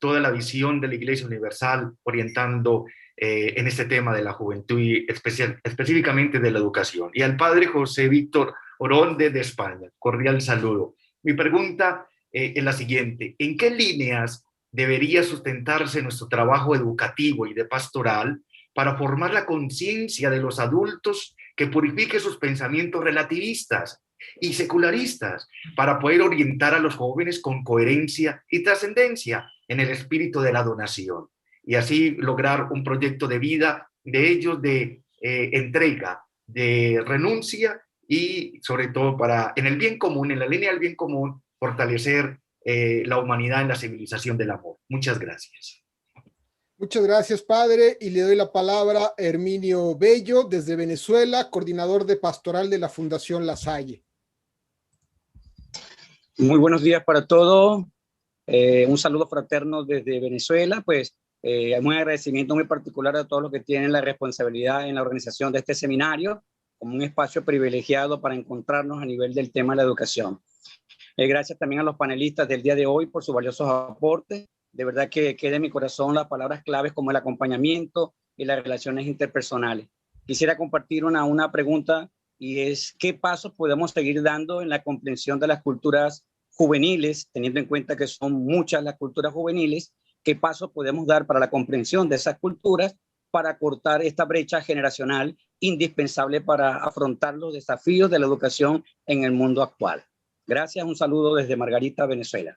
toda la visión de la Iglesia Universal orientando en este tema de la juventud y específicamente de la educación. Y al padre José Víctor Orón desde España, cordial saludo. Mi pregunta es la siguiente: ¿en qué líneas debería sustentarse nuestro trabajo educativo y de pastoral para formar la conciencia de los adultos que purifique sus pensamientos relativistas y secularistas, para poder orientar a los jóvenes con coherencia y trascendencia en el espíritu de la donación, y así lograr un proyecto de vida de ellos de entrega, de renuncia, y sobre todo para, en el bien común, en la línea del bien común, fortalecer la humanidad en la civilización del amor. Muchas gracias. Muchas gracias, padre, y le doy la palabra a Herminio Bello desde Venezuela, coordinador de pastoral de la Fundación La Salle. Muy buenos días para todos. Un saludo fraterno desde Venezuela. Pues un agradecimiento muy particular a todos los que tienen la responsabilidad en la organización de este seminario, como un espacio privilegiado para encontrarnos a nivel del tema de la educación. Gracias también a los panelistas del día de hoy por sus valiosos aportes. De verdad que queda en mi corazón las palabras claves como el acompañamiento y las relaciones interpersonales. Quisiera compartir una pregunta, y es: ¿qué pasos podemos seguir dando en la comprensión de las culturas juveniles, teniendo en cuenta que son muchas las culturas juveniles? ¿Qué pasos podemos dar para la comprensión de esas culturas para cortar esta brecha generacional indispensable para afrontar los desafíos de la educación en el mundo actual? Gracias, un saludo desde Margarita, Venezuela.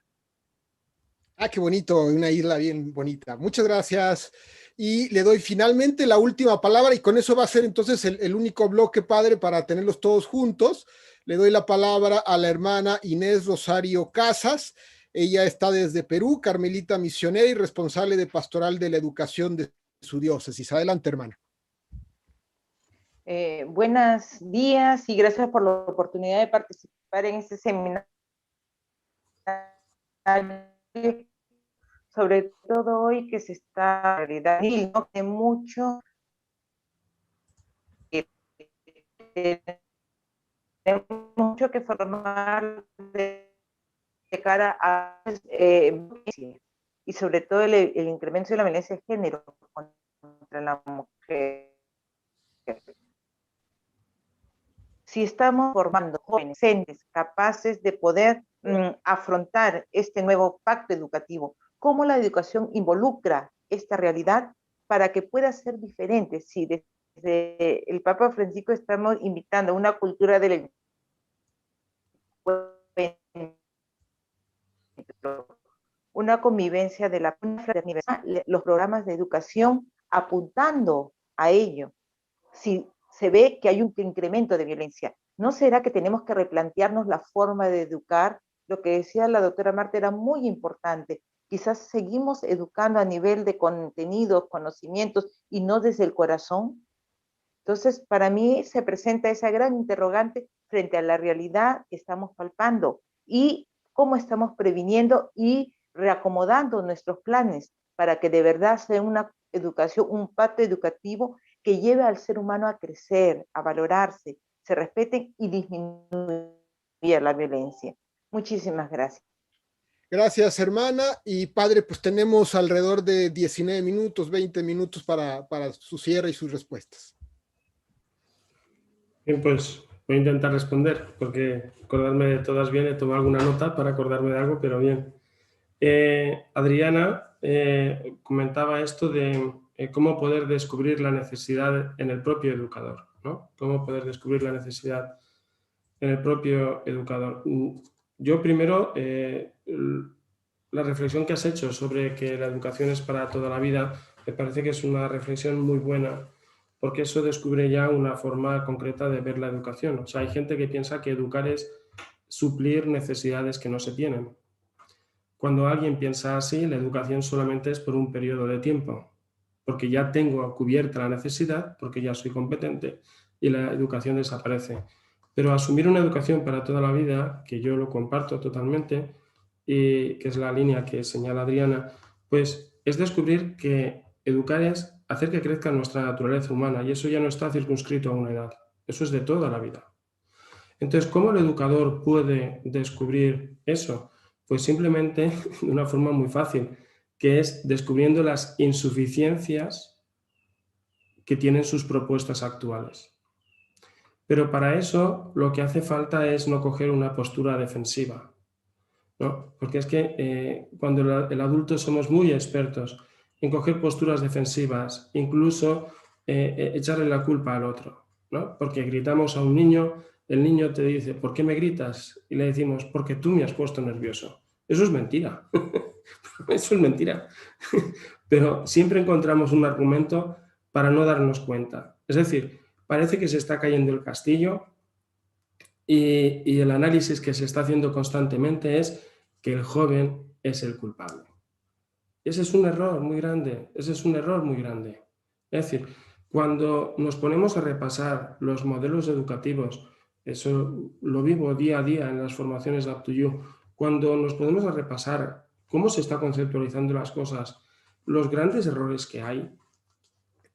Ah, qué bonito, una isla bien bonita. Muchas gracias. Y le doy finalmente la última palabra, y con eso va a ser entonces el único bloque, padre, para tenerlos todos juntos. Le doy la palabra a la hermana Inés Rosario Casas. Ella está desde Perú, carmelita misionera y responsable de pastoral de la educación de su diócesis. Adelante, hermana. Buenos días y gracias por la oportunidad de participar en este seminario sobre todo hoy que se está en realidad, ¿no? De mucho que formar de cara a y sobre todo el incremento de la violencia de género contra la mujer. Si estamos formando jóvenes capaces de poder afrontar este nuevo pacto educativo, ¿cómo la educación involucra esta realidad para que pueda ser diferente? Si desde el Papa Francisco estamos invitando a una cultura del una convivencia de la fraternidad, los programas de educación apuntando a ello. Si se ve que hay un incremento de violencia, ¿no será que tenemos que replantearnos la forma de educar? Lo que decía la doctora Marta era muy importante. Quizás seguimos educando a nivel de contenidos, conocimientos y no desde el corazón. Entonces, para mí se presenta esa gran interrogante frente a la realidad que estamos palpando y cómo estamos previniendo y reacomodando nuestros planes para que de verdad sea una educación, un pacto educativo que lleve al ser humano a crecer, a valorarse, se respeten y disminuya la violencia. Muchísimas gracias. Gracias, hermana. Y padre, pues tenemos alrededor de 19 minutos, 20 minutos para su cierre y sus respuestas. Bien, pues voy a intentar responder, porque acordarme de todas bien, he tomado alguna nota para acordarme de algo, pero bien. Adriana comentaba esto de cómo poder descubrir la necesidad en el propio educador, ¿no? Cómo poder descubrir la necesidad en el propio educador. Yo primero, la reflexión que has hecho sobre que la educación es para toda la vida, me parece que es una reflexión muy buena, porque eso descubre ya una forma concreta de ver la educación. O sea, hay gente que piensa que educar es suplir necesidades que no se tienen. Cuando alguien piensa así, la educación solamente es por un periodo de tiempo, porque ya tengo cubierta la necesidad, porque ya soy competente y la educación desaparece. Pero asumir una educación para toda la vida, que yo lo comparto totalmente, y que es la línea que señala Adriana, pues es descubrir que educar es hacer que crezca nuestra naturaleza humana, y eso ya no está circunscrito a una edad, eso es de toda la vida. Entonces, ¿cómo el educador puede descubrir eso? Pues simplemente de una forma muy fácil, que es descubriendo las insuficiencias que tienen sus propuestas actuales. Pero para eso lo que hace falta es no coger una postura defensiva, ¿no? Porque es que cuando el adulto somos muy expertos en coger posturas defensivas, incluso echarle la culpa al otro, ¿no? Porque gritamos a un niño, el niño te dice, ¿por qué me gritas? Y le decimos, porque tú me has puesto nervioso. Eso es mentira. Eso es mentira. Pero siempre encontramos un argumento para no darnos cuenta. Es decir, parece que se está cayendo el castillo y el análisis que se está haciendo constantemente es que el joven es el culpable. Ese es un error muy grande, ese es un error muy grande. Es decir, cuando nos ponemos a repasar los modelos educativos, eso lo vivo día a día en las formaciones de UpToYou, cuando nos ponemos a repasar cómo se está conceptualizando las cosas, los grandes errores que hay,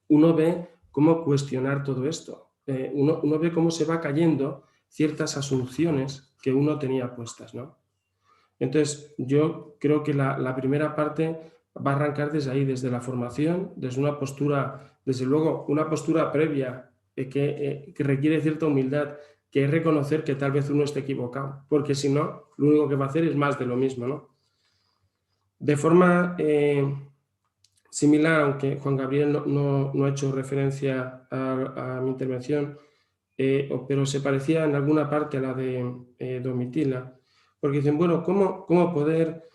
uno ve cómo cuestionar todo esto, uno ve cómo se va cayendo ciertas asunciones que uno tenía puestas, ¿no? Entonces, yo creo que la primera parte va a arrancar desde ahí, desde la formación, desde una postura, desde luego, una postura previa que requiere cierta humildad, que es reconocer que tal vez uno esté equivocado, porque si no, lo único que va a hacer es más de lo mismo, ¿no? De forma similar, aunque Juan Gabriel no ha hecho referencia a mi intervención, pero se parecía en alguna parte a la de Domitila, porque dicen, bueno, ¿cómo poder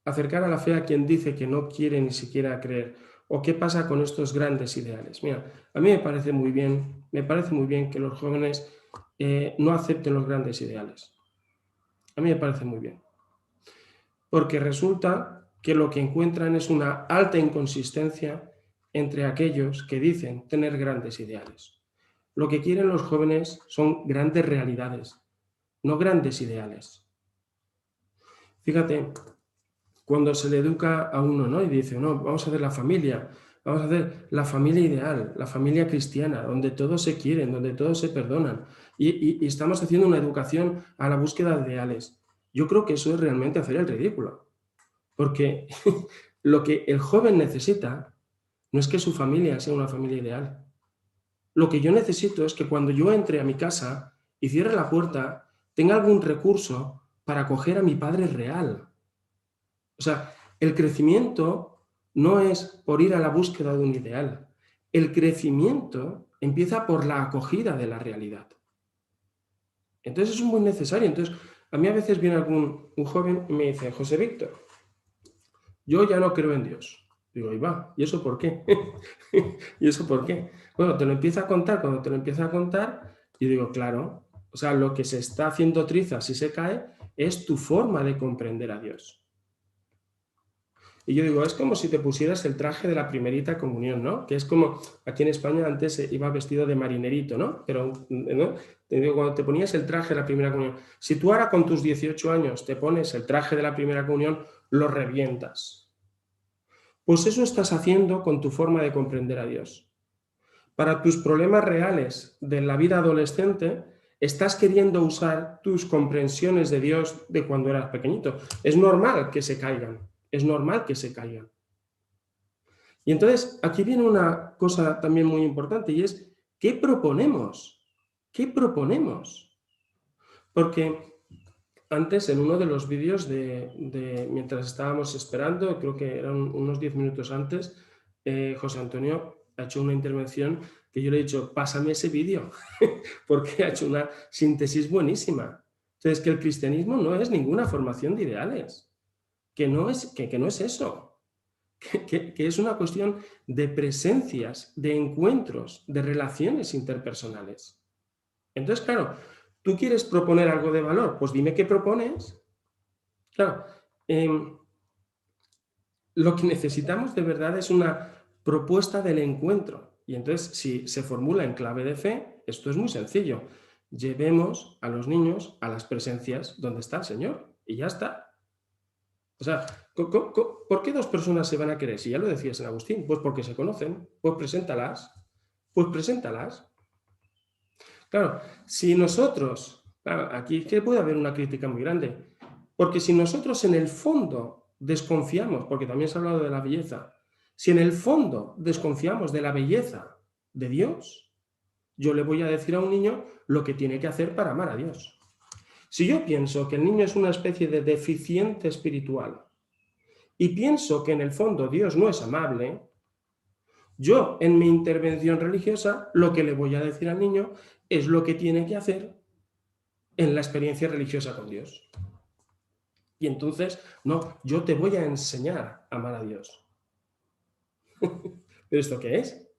acercar a la fe a quien dice que no quiere ni siquiera creer? ¿O qué pasa con estos grandes ideales? Mira, a mí me parece muy bien que los jóvenes no acepten los grandes ideales. A mí me parece muy bien. Porque resulta que lo que encuentran es una alta inconsistencia entre aquellos que dicen tener grandes ideales. Lo que quieren los jóvenes son grandes realidades, no grandes ideales. Fíjate, cuando se le educa a uno, ¿no? Y dice, no, vamos a hacer la familia, vamos a hacer la familia ideal, la familia cristiana, donde todos se quieren, donde todos se perdonan. Y estamos haciendo una educación a la búsqueda de ideales. Yo creo que eso es realmente hacer el ridículo. Porque lo que el joven necesita no es que su familia sea una familia ideal. Lo que yo necesito es que cuando yo entre a mi casa y cierre la puerta, tenga algún recurso para acoger a mi padre real. O sea, el crecimiento no es por ir a la búsqueda de un ideal. El crecimiento empieza por la acogida de la realidad. Entonces es muy necesario. Entonces, a mí a veces viene un joven y me dice, José Víctor, yo ya no creo en Dios. Digo, ahí va, ¿y eso por qué? ¿Y eso por qué? Bueno, te lo empieza a contar, cuando te lo empieza a contar, y digo, claro, o sea, lo que se está haciendo trizas y se cae es tu forma de comprender a Dios. Y yo digo, es como si te pusieras el traje de la primerita comunión, ¿no? Que es como, aquí en España antes iba vestido de marinerito, ¿no? Pero, ¿no? Te digo, cuando te ponías el traje de la primera comunión, si tú ahora con tus 18 años te pones el traje de la primera comunión, lo revientas. Pues eso estás haciendo con tu forma de comprender a Dios. Para tus problemas reales de la vida adolescente, estás queriendo usar tus comprensiones de Dios de cuando eras pequeñito. Es normal que se caigan. Es normal que se caigan. Y entonces aquí viene una cosa también muy importante y es, ¿qué proponemos? ¿Qué proponemos? Porque antes en uno de los vídeos mientras estábamos esperando, creo que eran unos 10 minutos antes, José Antonio ha hecho una intervención que yo le he dicho, pásame ese vídeo, porque ha hecho una síntesis buenísima. Entonces, que el cristianismo no es ninguna formación de ideales. Que no es eso, que es una cuestión de presencias, de encuentros, de relaciones interpersonales. Entonces, claro, ¿tú quieres proponer algo de valor? Pues dime qué propones. Claro, lo que necesitamos de verdad es una propuesta del encuentro. Y entonces, si se formula en clave de fe, esto es muy sencillo. Llevemos a los niños a las presencias donde está el Señor y ya está. O sea, ¿por qué dos personas se van a querer? Si ya lo decía San Agustín, pues porque se conocen, pues preséntalas. Claro, si nosotros, claro, aquí que puede haber una crítica muy grande, porque si nosotros en el fondo desconfiamos, porque también se ha hablado de la belleza, si en el fondo desconfiamos de la belleza de Dios, yo le voy a decir a un niño lo que tiene que hacer para amar a Dios. Si yo pienso que el niño es una especie de deficiente espiritual y pienso que en el fondo Dios no es amable, yo en mi intervención religiosa lo que le voy a decir al niño es lo que tiene que hacer en la experiencia religiosa con Dios. Y entonces, no, yo te voy a enseñar a amar a Dios. ¿Pero esto qué es?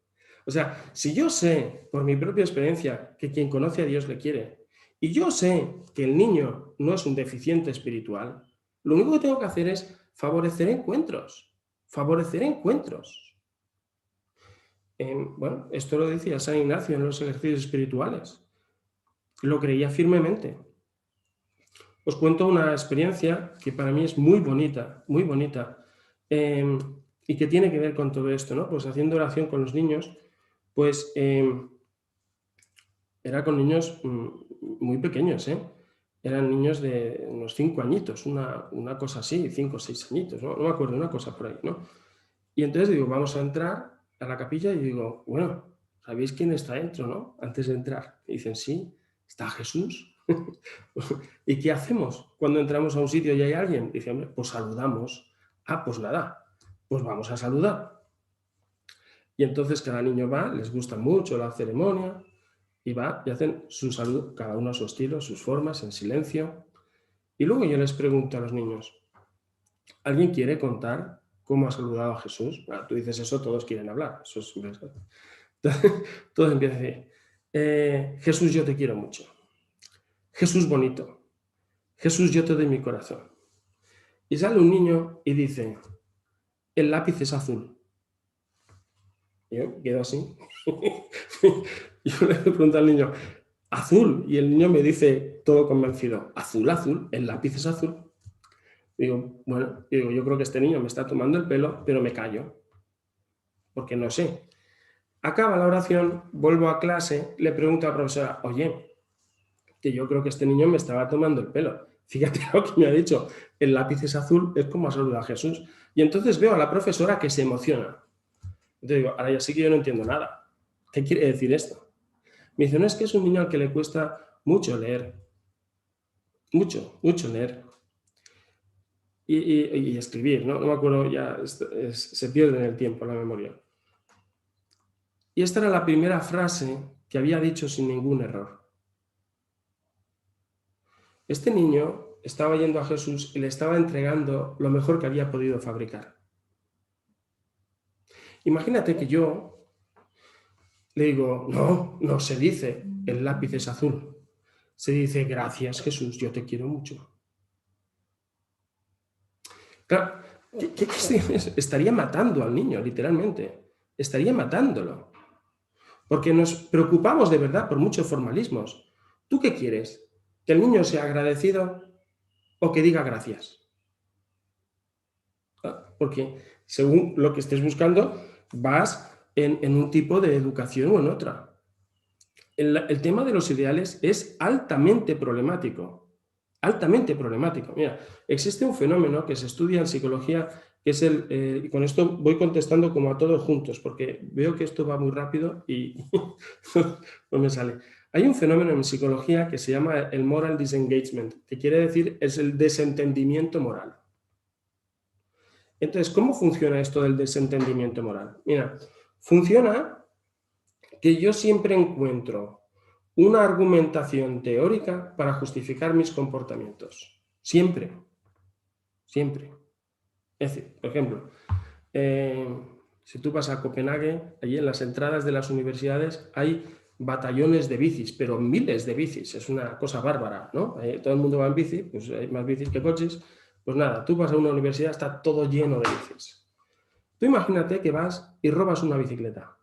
O sea, si yo sé por mi propia experiencia que quien conoce a Dios le quiere, y yo sé que el niño no es un deficiente espiritual, lo único que tengo que hacer es favorecer encuentros. Bueno, esto lo decía San Ignacio en los ejercicios espirituales. Lo creía firmemente. Os cuento una experiencia que para mí es muy bonita, y que tiene que ver con todo esto, ¿no? Pues haciendo oración con los niños, pues era con niños muy pequeños, ¿eh? Eran niños de unos 5 añitos, una cosa así, 5 o 6 añitos, ¿no? No me acuerdo, una cosa por ahí, ¿no? Y entonces digo, vamos a entrar a la capilla y digo, bueno, ¿sabéis quién está dentro, no? Antes de entrar. Y dicen, sí, está Jesús. ¿Y qué hacemos cuando entramos a un sitio y hay alguien? Dice, hombre, pues saludamos. Ah, pues nada, pues vamos a saludar. Y entonces cada niño va, les gusta mucho la ceremonia, y va y hacen su saludo, cada uno a su estilo, sus formas, en silencio. Y luego yo les pregunto a los niños, ¿alguien quiere contar cómo ha saludado a Jesús? Bueno, tú dices eso, todos quieren hablar. Eso es... Todos empiezan a decir, Jesús, yo te quiero mucho. Jesús bonito. Jesús, yo te doy mi corazón. Y sale un niño y dice, el lápiz es azul. Y yo quedo así. Yo le pregunto al niño, azul. Y el niño me dice todo convencido, azul, azul, el lápiz es azul. Digo, bueno, yo creo que este niño me está tomando el pelo, pero me callo, porque no sé. Acaba la oración, vuelvo a clase, le pregunto a la profesora, oye, que yo creo que este niño me estaba tomando el pelo. Fíjate lo que me ha dicho, el lápiz es azul, es como saludar a Jesús. Y entonces veo a la profesora que se emociona. Entonces digo, ahora ya sí que yo no entiendo nada. ¿Qué quiere decir esto? Me dice, no, es que es un niño al que le cuesta mucho leer. Mucho leer. Y escribir, ¿no? No me acuerdo, ya se pierde en el tiempo la memoria. Y esta era la primera frase que había dicho sin ningún error. Este niño estaba yendo a Jesús y le estaba entregando lo mejor que había podido fabricar. Imagínate que yo le digo, no se dice, el lápiz es azul. Se dice, gracias Jesús, yo te quiero mucho. Claro, ¿qué estaría matando al niño, literalmente. Estaría matándolo. Porque nos preocupamos de verdad por muchos formalismos. ¿Tú qué quieres? ¿Que el niño sea agradecido o que diga gracias? Porque según lo que estés buscando, vas en un tipo de educación o en otra. El tema de los ideales es altamente problemático. Altamente problemático. Mira, existe un fenómeno que se estudia en psicología, que es y con esto voy contestando como a todos juntos, porque veo que esto va muy rápido y no me sale. Hay un fenómeno en psicología que se llama el moral disengagement, que quiere decir es el desentendimiento moral. Entonces, ¿cómo funciona esto del desentendimiento moral? Mira, funciona que yo siempre encuentro una argumentación teórica para justificar mis comportamientos. Siempre. Siempre. Es decir, por ejemplo, si tú vas a Copenhague, allí en las entradas de las universidades hay batallones de bicis, pero miles de bicis. Es una cosa bárbara, ¿no? Todo el mundo va en bici, pues hay más bicis que coches. Pues nada, tú vas a una universidad, está todo lleno de bicis. Tú imagínate que vas y robas una bicicleta.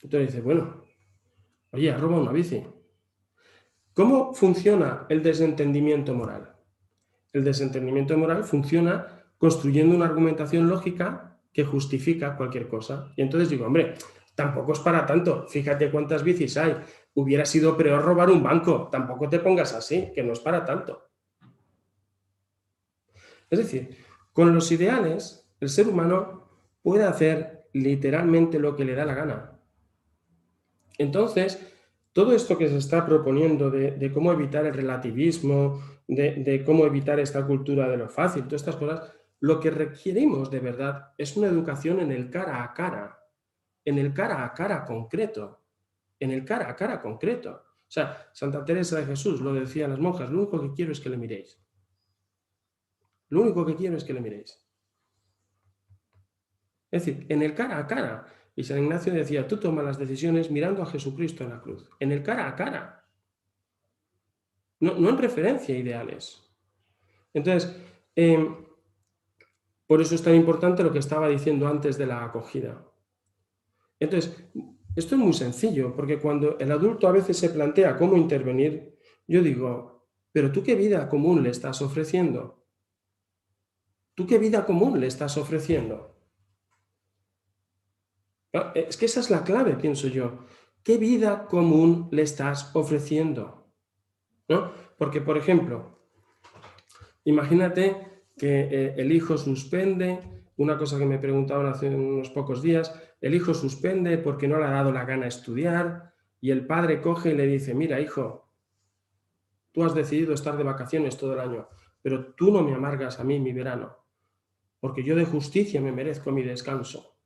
Entonces dices, bueno, oye, has robado una bici. ¿Cómo funciona el desentendimiento moral? El desentendimiento moral funciona construyendo una argumentación lógica que justifica cualquier cosa. Y entonces digo, hombre, tampoco es para tanto. Fíjate cuántas bicis hay. Hubiera sido peor robar un banco. Tampoco te pongas así, que no es para tanto. Es decir, con los ideales, el ser humano puede hacer literalmente lo que le da la gana. Entonces, todo esto que se está proponiendo de cómo evitar el relativismo, de cómo evitar esta cultura de lo fácil, todas estas cosas, lo que requerimos de verdad es una educación en el cara a cara, en el cara a cara concreto, en el cara a cara concreto. O sea, Santa Teresa de Jesús lo decía a las monjas, lo único que quiero es que le miréis. Lo único que quiero es que le miréis. Es decir, en el cara a cara. Y San Ignacio decía, tú tomas las decisiones mirando a Jesucristo en la cruz, en el cara a cara. No en referencia a ideales. Entonces, por eso es tan importante lo que estaba diciendo antes de la acogida. Entonces, esto es muy sencillo, porque cuando el adulto a veces se plantea cómo intervenir, yo digo, pero ¿tú qué vida común le estás ofreciendo? ¿Tú qué vida común le estás ofreciendo? Es que esa es la clave, pienso yo. ¿Qué vida común le estás ofreciendo? ¿No? Porque, por ejemplo, imagínate que el hijo suspende, una cosa que me preguntaban hace unos pocos días, el hijo suspende porque no le ha dado la gana estudiar y el padre coge y le dice, mira, hijo, tú has decidido estar de vacaciones todo el año, pero tú no me amargas a mí mi verano, porque yo de justicia me merezco mi descanso.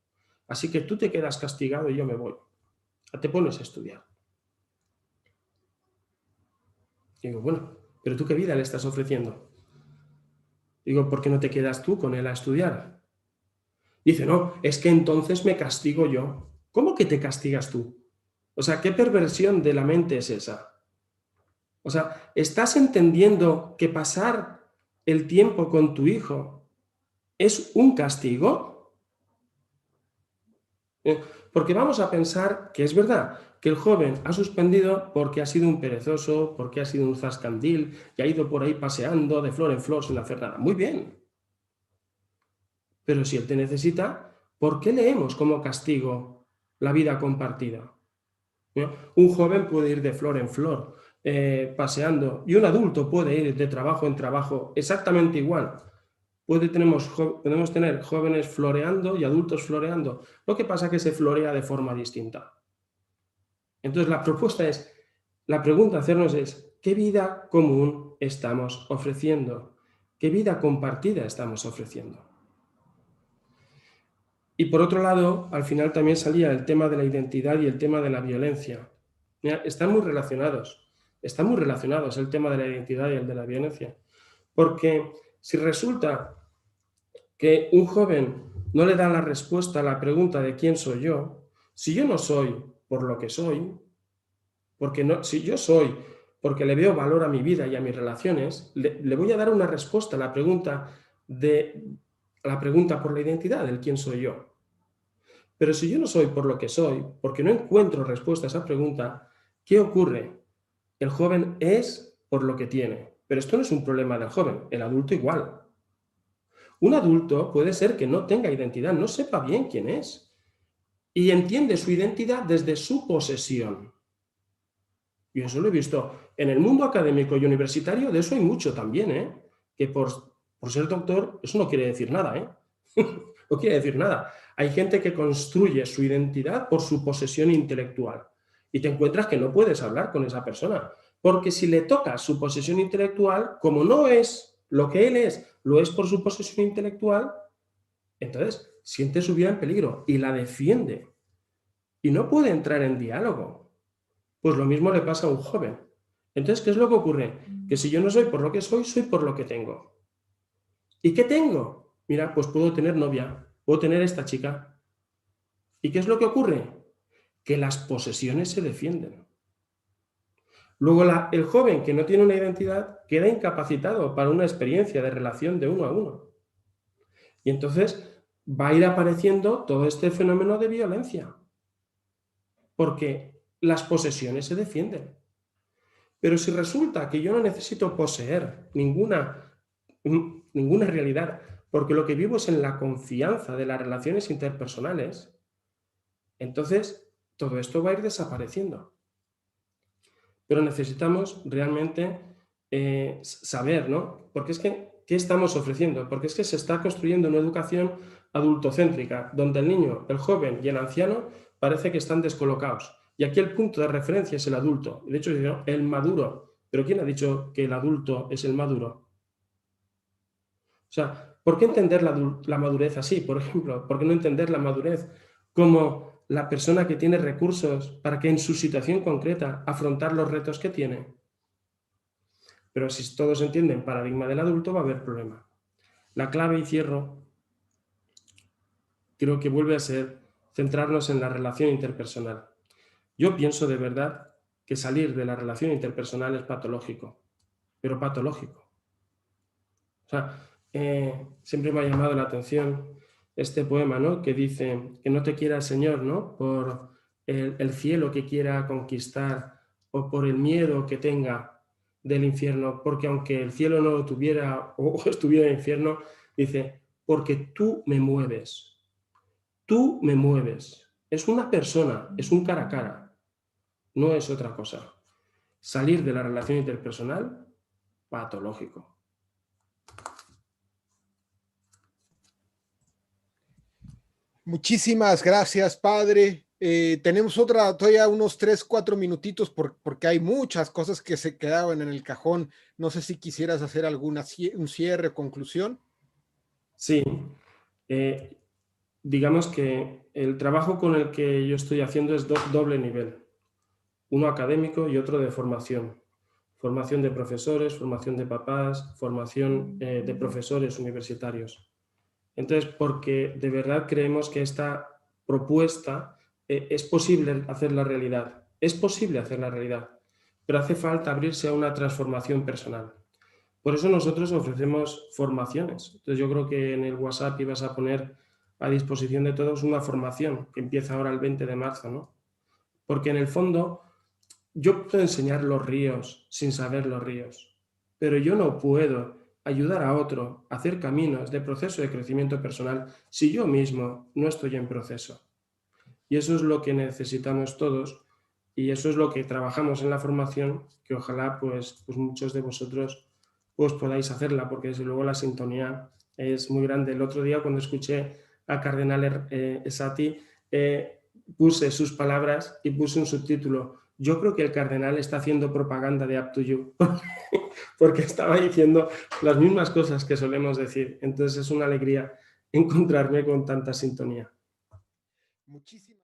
Así que tú te quedas castigado y yo me voy. Te pones a estudiar. Digo, bueno, ¿pero tú qué vida le estás ofreciendo? Digo, ¿por qué no te quedas tú con él a estudiar? Dice, no, es que entonces me castigo yo. ¿Cómo que te castigas tú? O sea, ¿qué perversión de la mente es esa? O sea, ¿estás entendiendo que pasar el tiempo con tu hijo es un castigo? Porque vamos a pensar que es verdad, que el joven ha suspendido porque ha sido un perezoso, porque ha sido un zascandil y ha ido por ahí paseando de flor en flor sin hacer nada. Muy bien. Pero si él te necesita, ¿por qué leemos como castigo la vida compartida? ¿No? Un joven puede ir de flor en flor, paseando, y un adulto puede ir de trabajo en trabajo exactamente igual. Podemos tener jóvenes floreando y adultos floreando. Lo que pasa es que se florea de forma distinta. Entonces la pregunta a hacernos es, ¿qué vida común estamos ofreciendo? ¿Qué vida compartida estamos ofreciendo? Y por otro lado, al final también salía el tema de la identidad y el tema de la violencia. Mira, están muy relacionados el tema de la identidad y el de la violencia. Porque si resulta que un joven no le da la respuesta a la pregunta de quién soy yo, si yo no soy por lo que soy, si yo soy porque le veo valor a mi vida y a mis relaciones, le voy a dar una respuesta a la pregunta por la identidad, del quién soy yo. Pero si yo no soy por lo que soy, porque no encuentro respuesta a esa pregunta, ¿qué ocurre? El joven es por lo que tiene. Pero esto no es un problema del joven, el adulto igual. Un adulto puede ser que no tenga identidad, no sepa bien quién es. Y entiende su identidad desde su posesión. Y eso lo he visto en el mundo académico y universitario, de eso hay mucho también, ¿eh? Que por ser doctor, eso no quiere decir nada, ¿eh? No quiere decir nada. Hay gente que construye su identidad por su posesión intelectual. Y te encuentras que no puedes hablar con esa persona. Porque si le tocas su posesión intelectual, como no es lo que él es, lo es por su posesión intelectual, entonces siente su vida en peligro y la defiende. Y no puede entrar en diálogo. Pues lo mismo le pasa a un joven. Entonces, ¿qué es lo que ocurre? Que si yo no soy por lo que soy por lo que tengo. ¿Y qué tengo? Mira, pues puedo tener novia, puedo tener esta chica. ¿Y qué es lo que ocurre? Que las posesiones se defienden. Luego el joven que no tiene una identidad queda incapacitado para una experiencia de relación de uno a uno. Y entonces va a ir apareciendo todo este fenómeno de violencia. Porque las posesiones se defienden. Pero si resulta que yo no necesito poseer ninguna realidad, porque lo que vivo es en la confianza de las relaciones interpersonales, entonces todo esto va a ir desapareciendo. Pero necesitamos realmente saber, ¿no? Porque es que, ¿qué estamos ofreciendo? Porque es que se está construyendo una educación adultocéntrica, donde el niño, el joven y el anciano parece que están descolocados. Y aquí el punto de referencia es el adulto. De hecho, el maduro. ¿Pero quién ha dicho que el adulto es el maduro? O sea, ¿por qué entender la madurez así? Por ejemplo, ¿por qué no entender la madurez como la persona que tiene recursos para que en su situación concreta afrontar los retos que tiene? Pero si todos entienden el paradigma del adulto, va a haber problema. La clave, y cierro, creo que vuelve a ser centrarnos en la relación interpersonal. Yo pienso de verdad que salir de la relación interpersonal es patológico, pero patológico. O sea, siempre me ha llamado la atención este poema, ¿no? Que dice que no te quiera el Señor, ¿no? Por el cielo que quiera conquistar o por el miedo que tenga del infierno, porque aunque el cielo no lo tuviera o estuviera en el infierno, dice, porque tú me mueves. Tú me mueves. Es una persona, es un cara a cara. No es otra cosa. Salir de la relación interpersonal, patológico. Muchísimas gracias, padre. Tenemos todavía unos 3-4 minutitos porque hay muchas cosas que se quedaban en el cajón. No sé si quisieras hacer un cierre, conclusión. Sí. Digamos que el trabajo con el que yo estoy haciendo es doble nivel. Uno académico y otro de formación. Formación de profesores, formación de papás, formación de profesores universitarios. Entonces, porque de verdad creemos que esta propuesta es posible hacerla realidad. Es posible hacerla realidad, pero hace falta abrirse a una transformación personal. Por eso nosotros ofrecemos formaciones. Entonces, yo creo que en el WhatsApp ibas a poner a disposición de todos una formación que empieza ahora el 20 de marzo, ¿no? porque en el fondo yo puedo enseñar los ríos sin saber los ríos, pero yo no puedo ayudar a otro a hacer caminos de proceso de crecimiento personal si yo mismo no estoy en proceso. Y eso es lo que necesitamos todos y eso es lo que trabajamos en la formación, que ojalá pues muchos de vosotros pues podáis hacerla, porque desde luego la sintonía es muy grande. El otro día cuando escuché al cardenal Esati, puse sus palabras y puse un subtítulo: yo creo que el cardenal está haciendo propaganda de Up to You, porque estaba diciendo las mismas cosas que solemos decir. Entonces es una alegría encontrarme con tanta sintonía. Muchísimas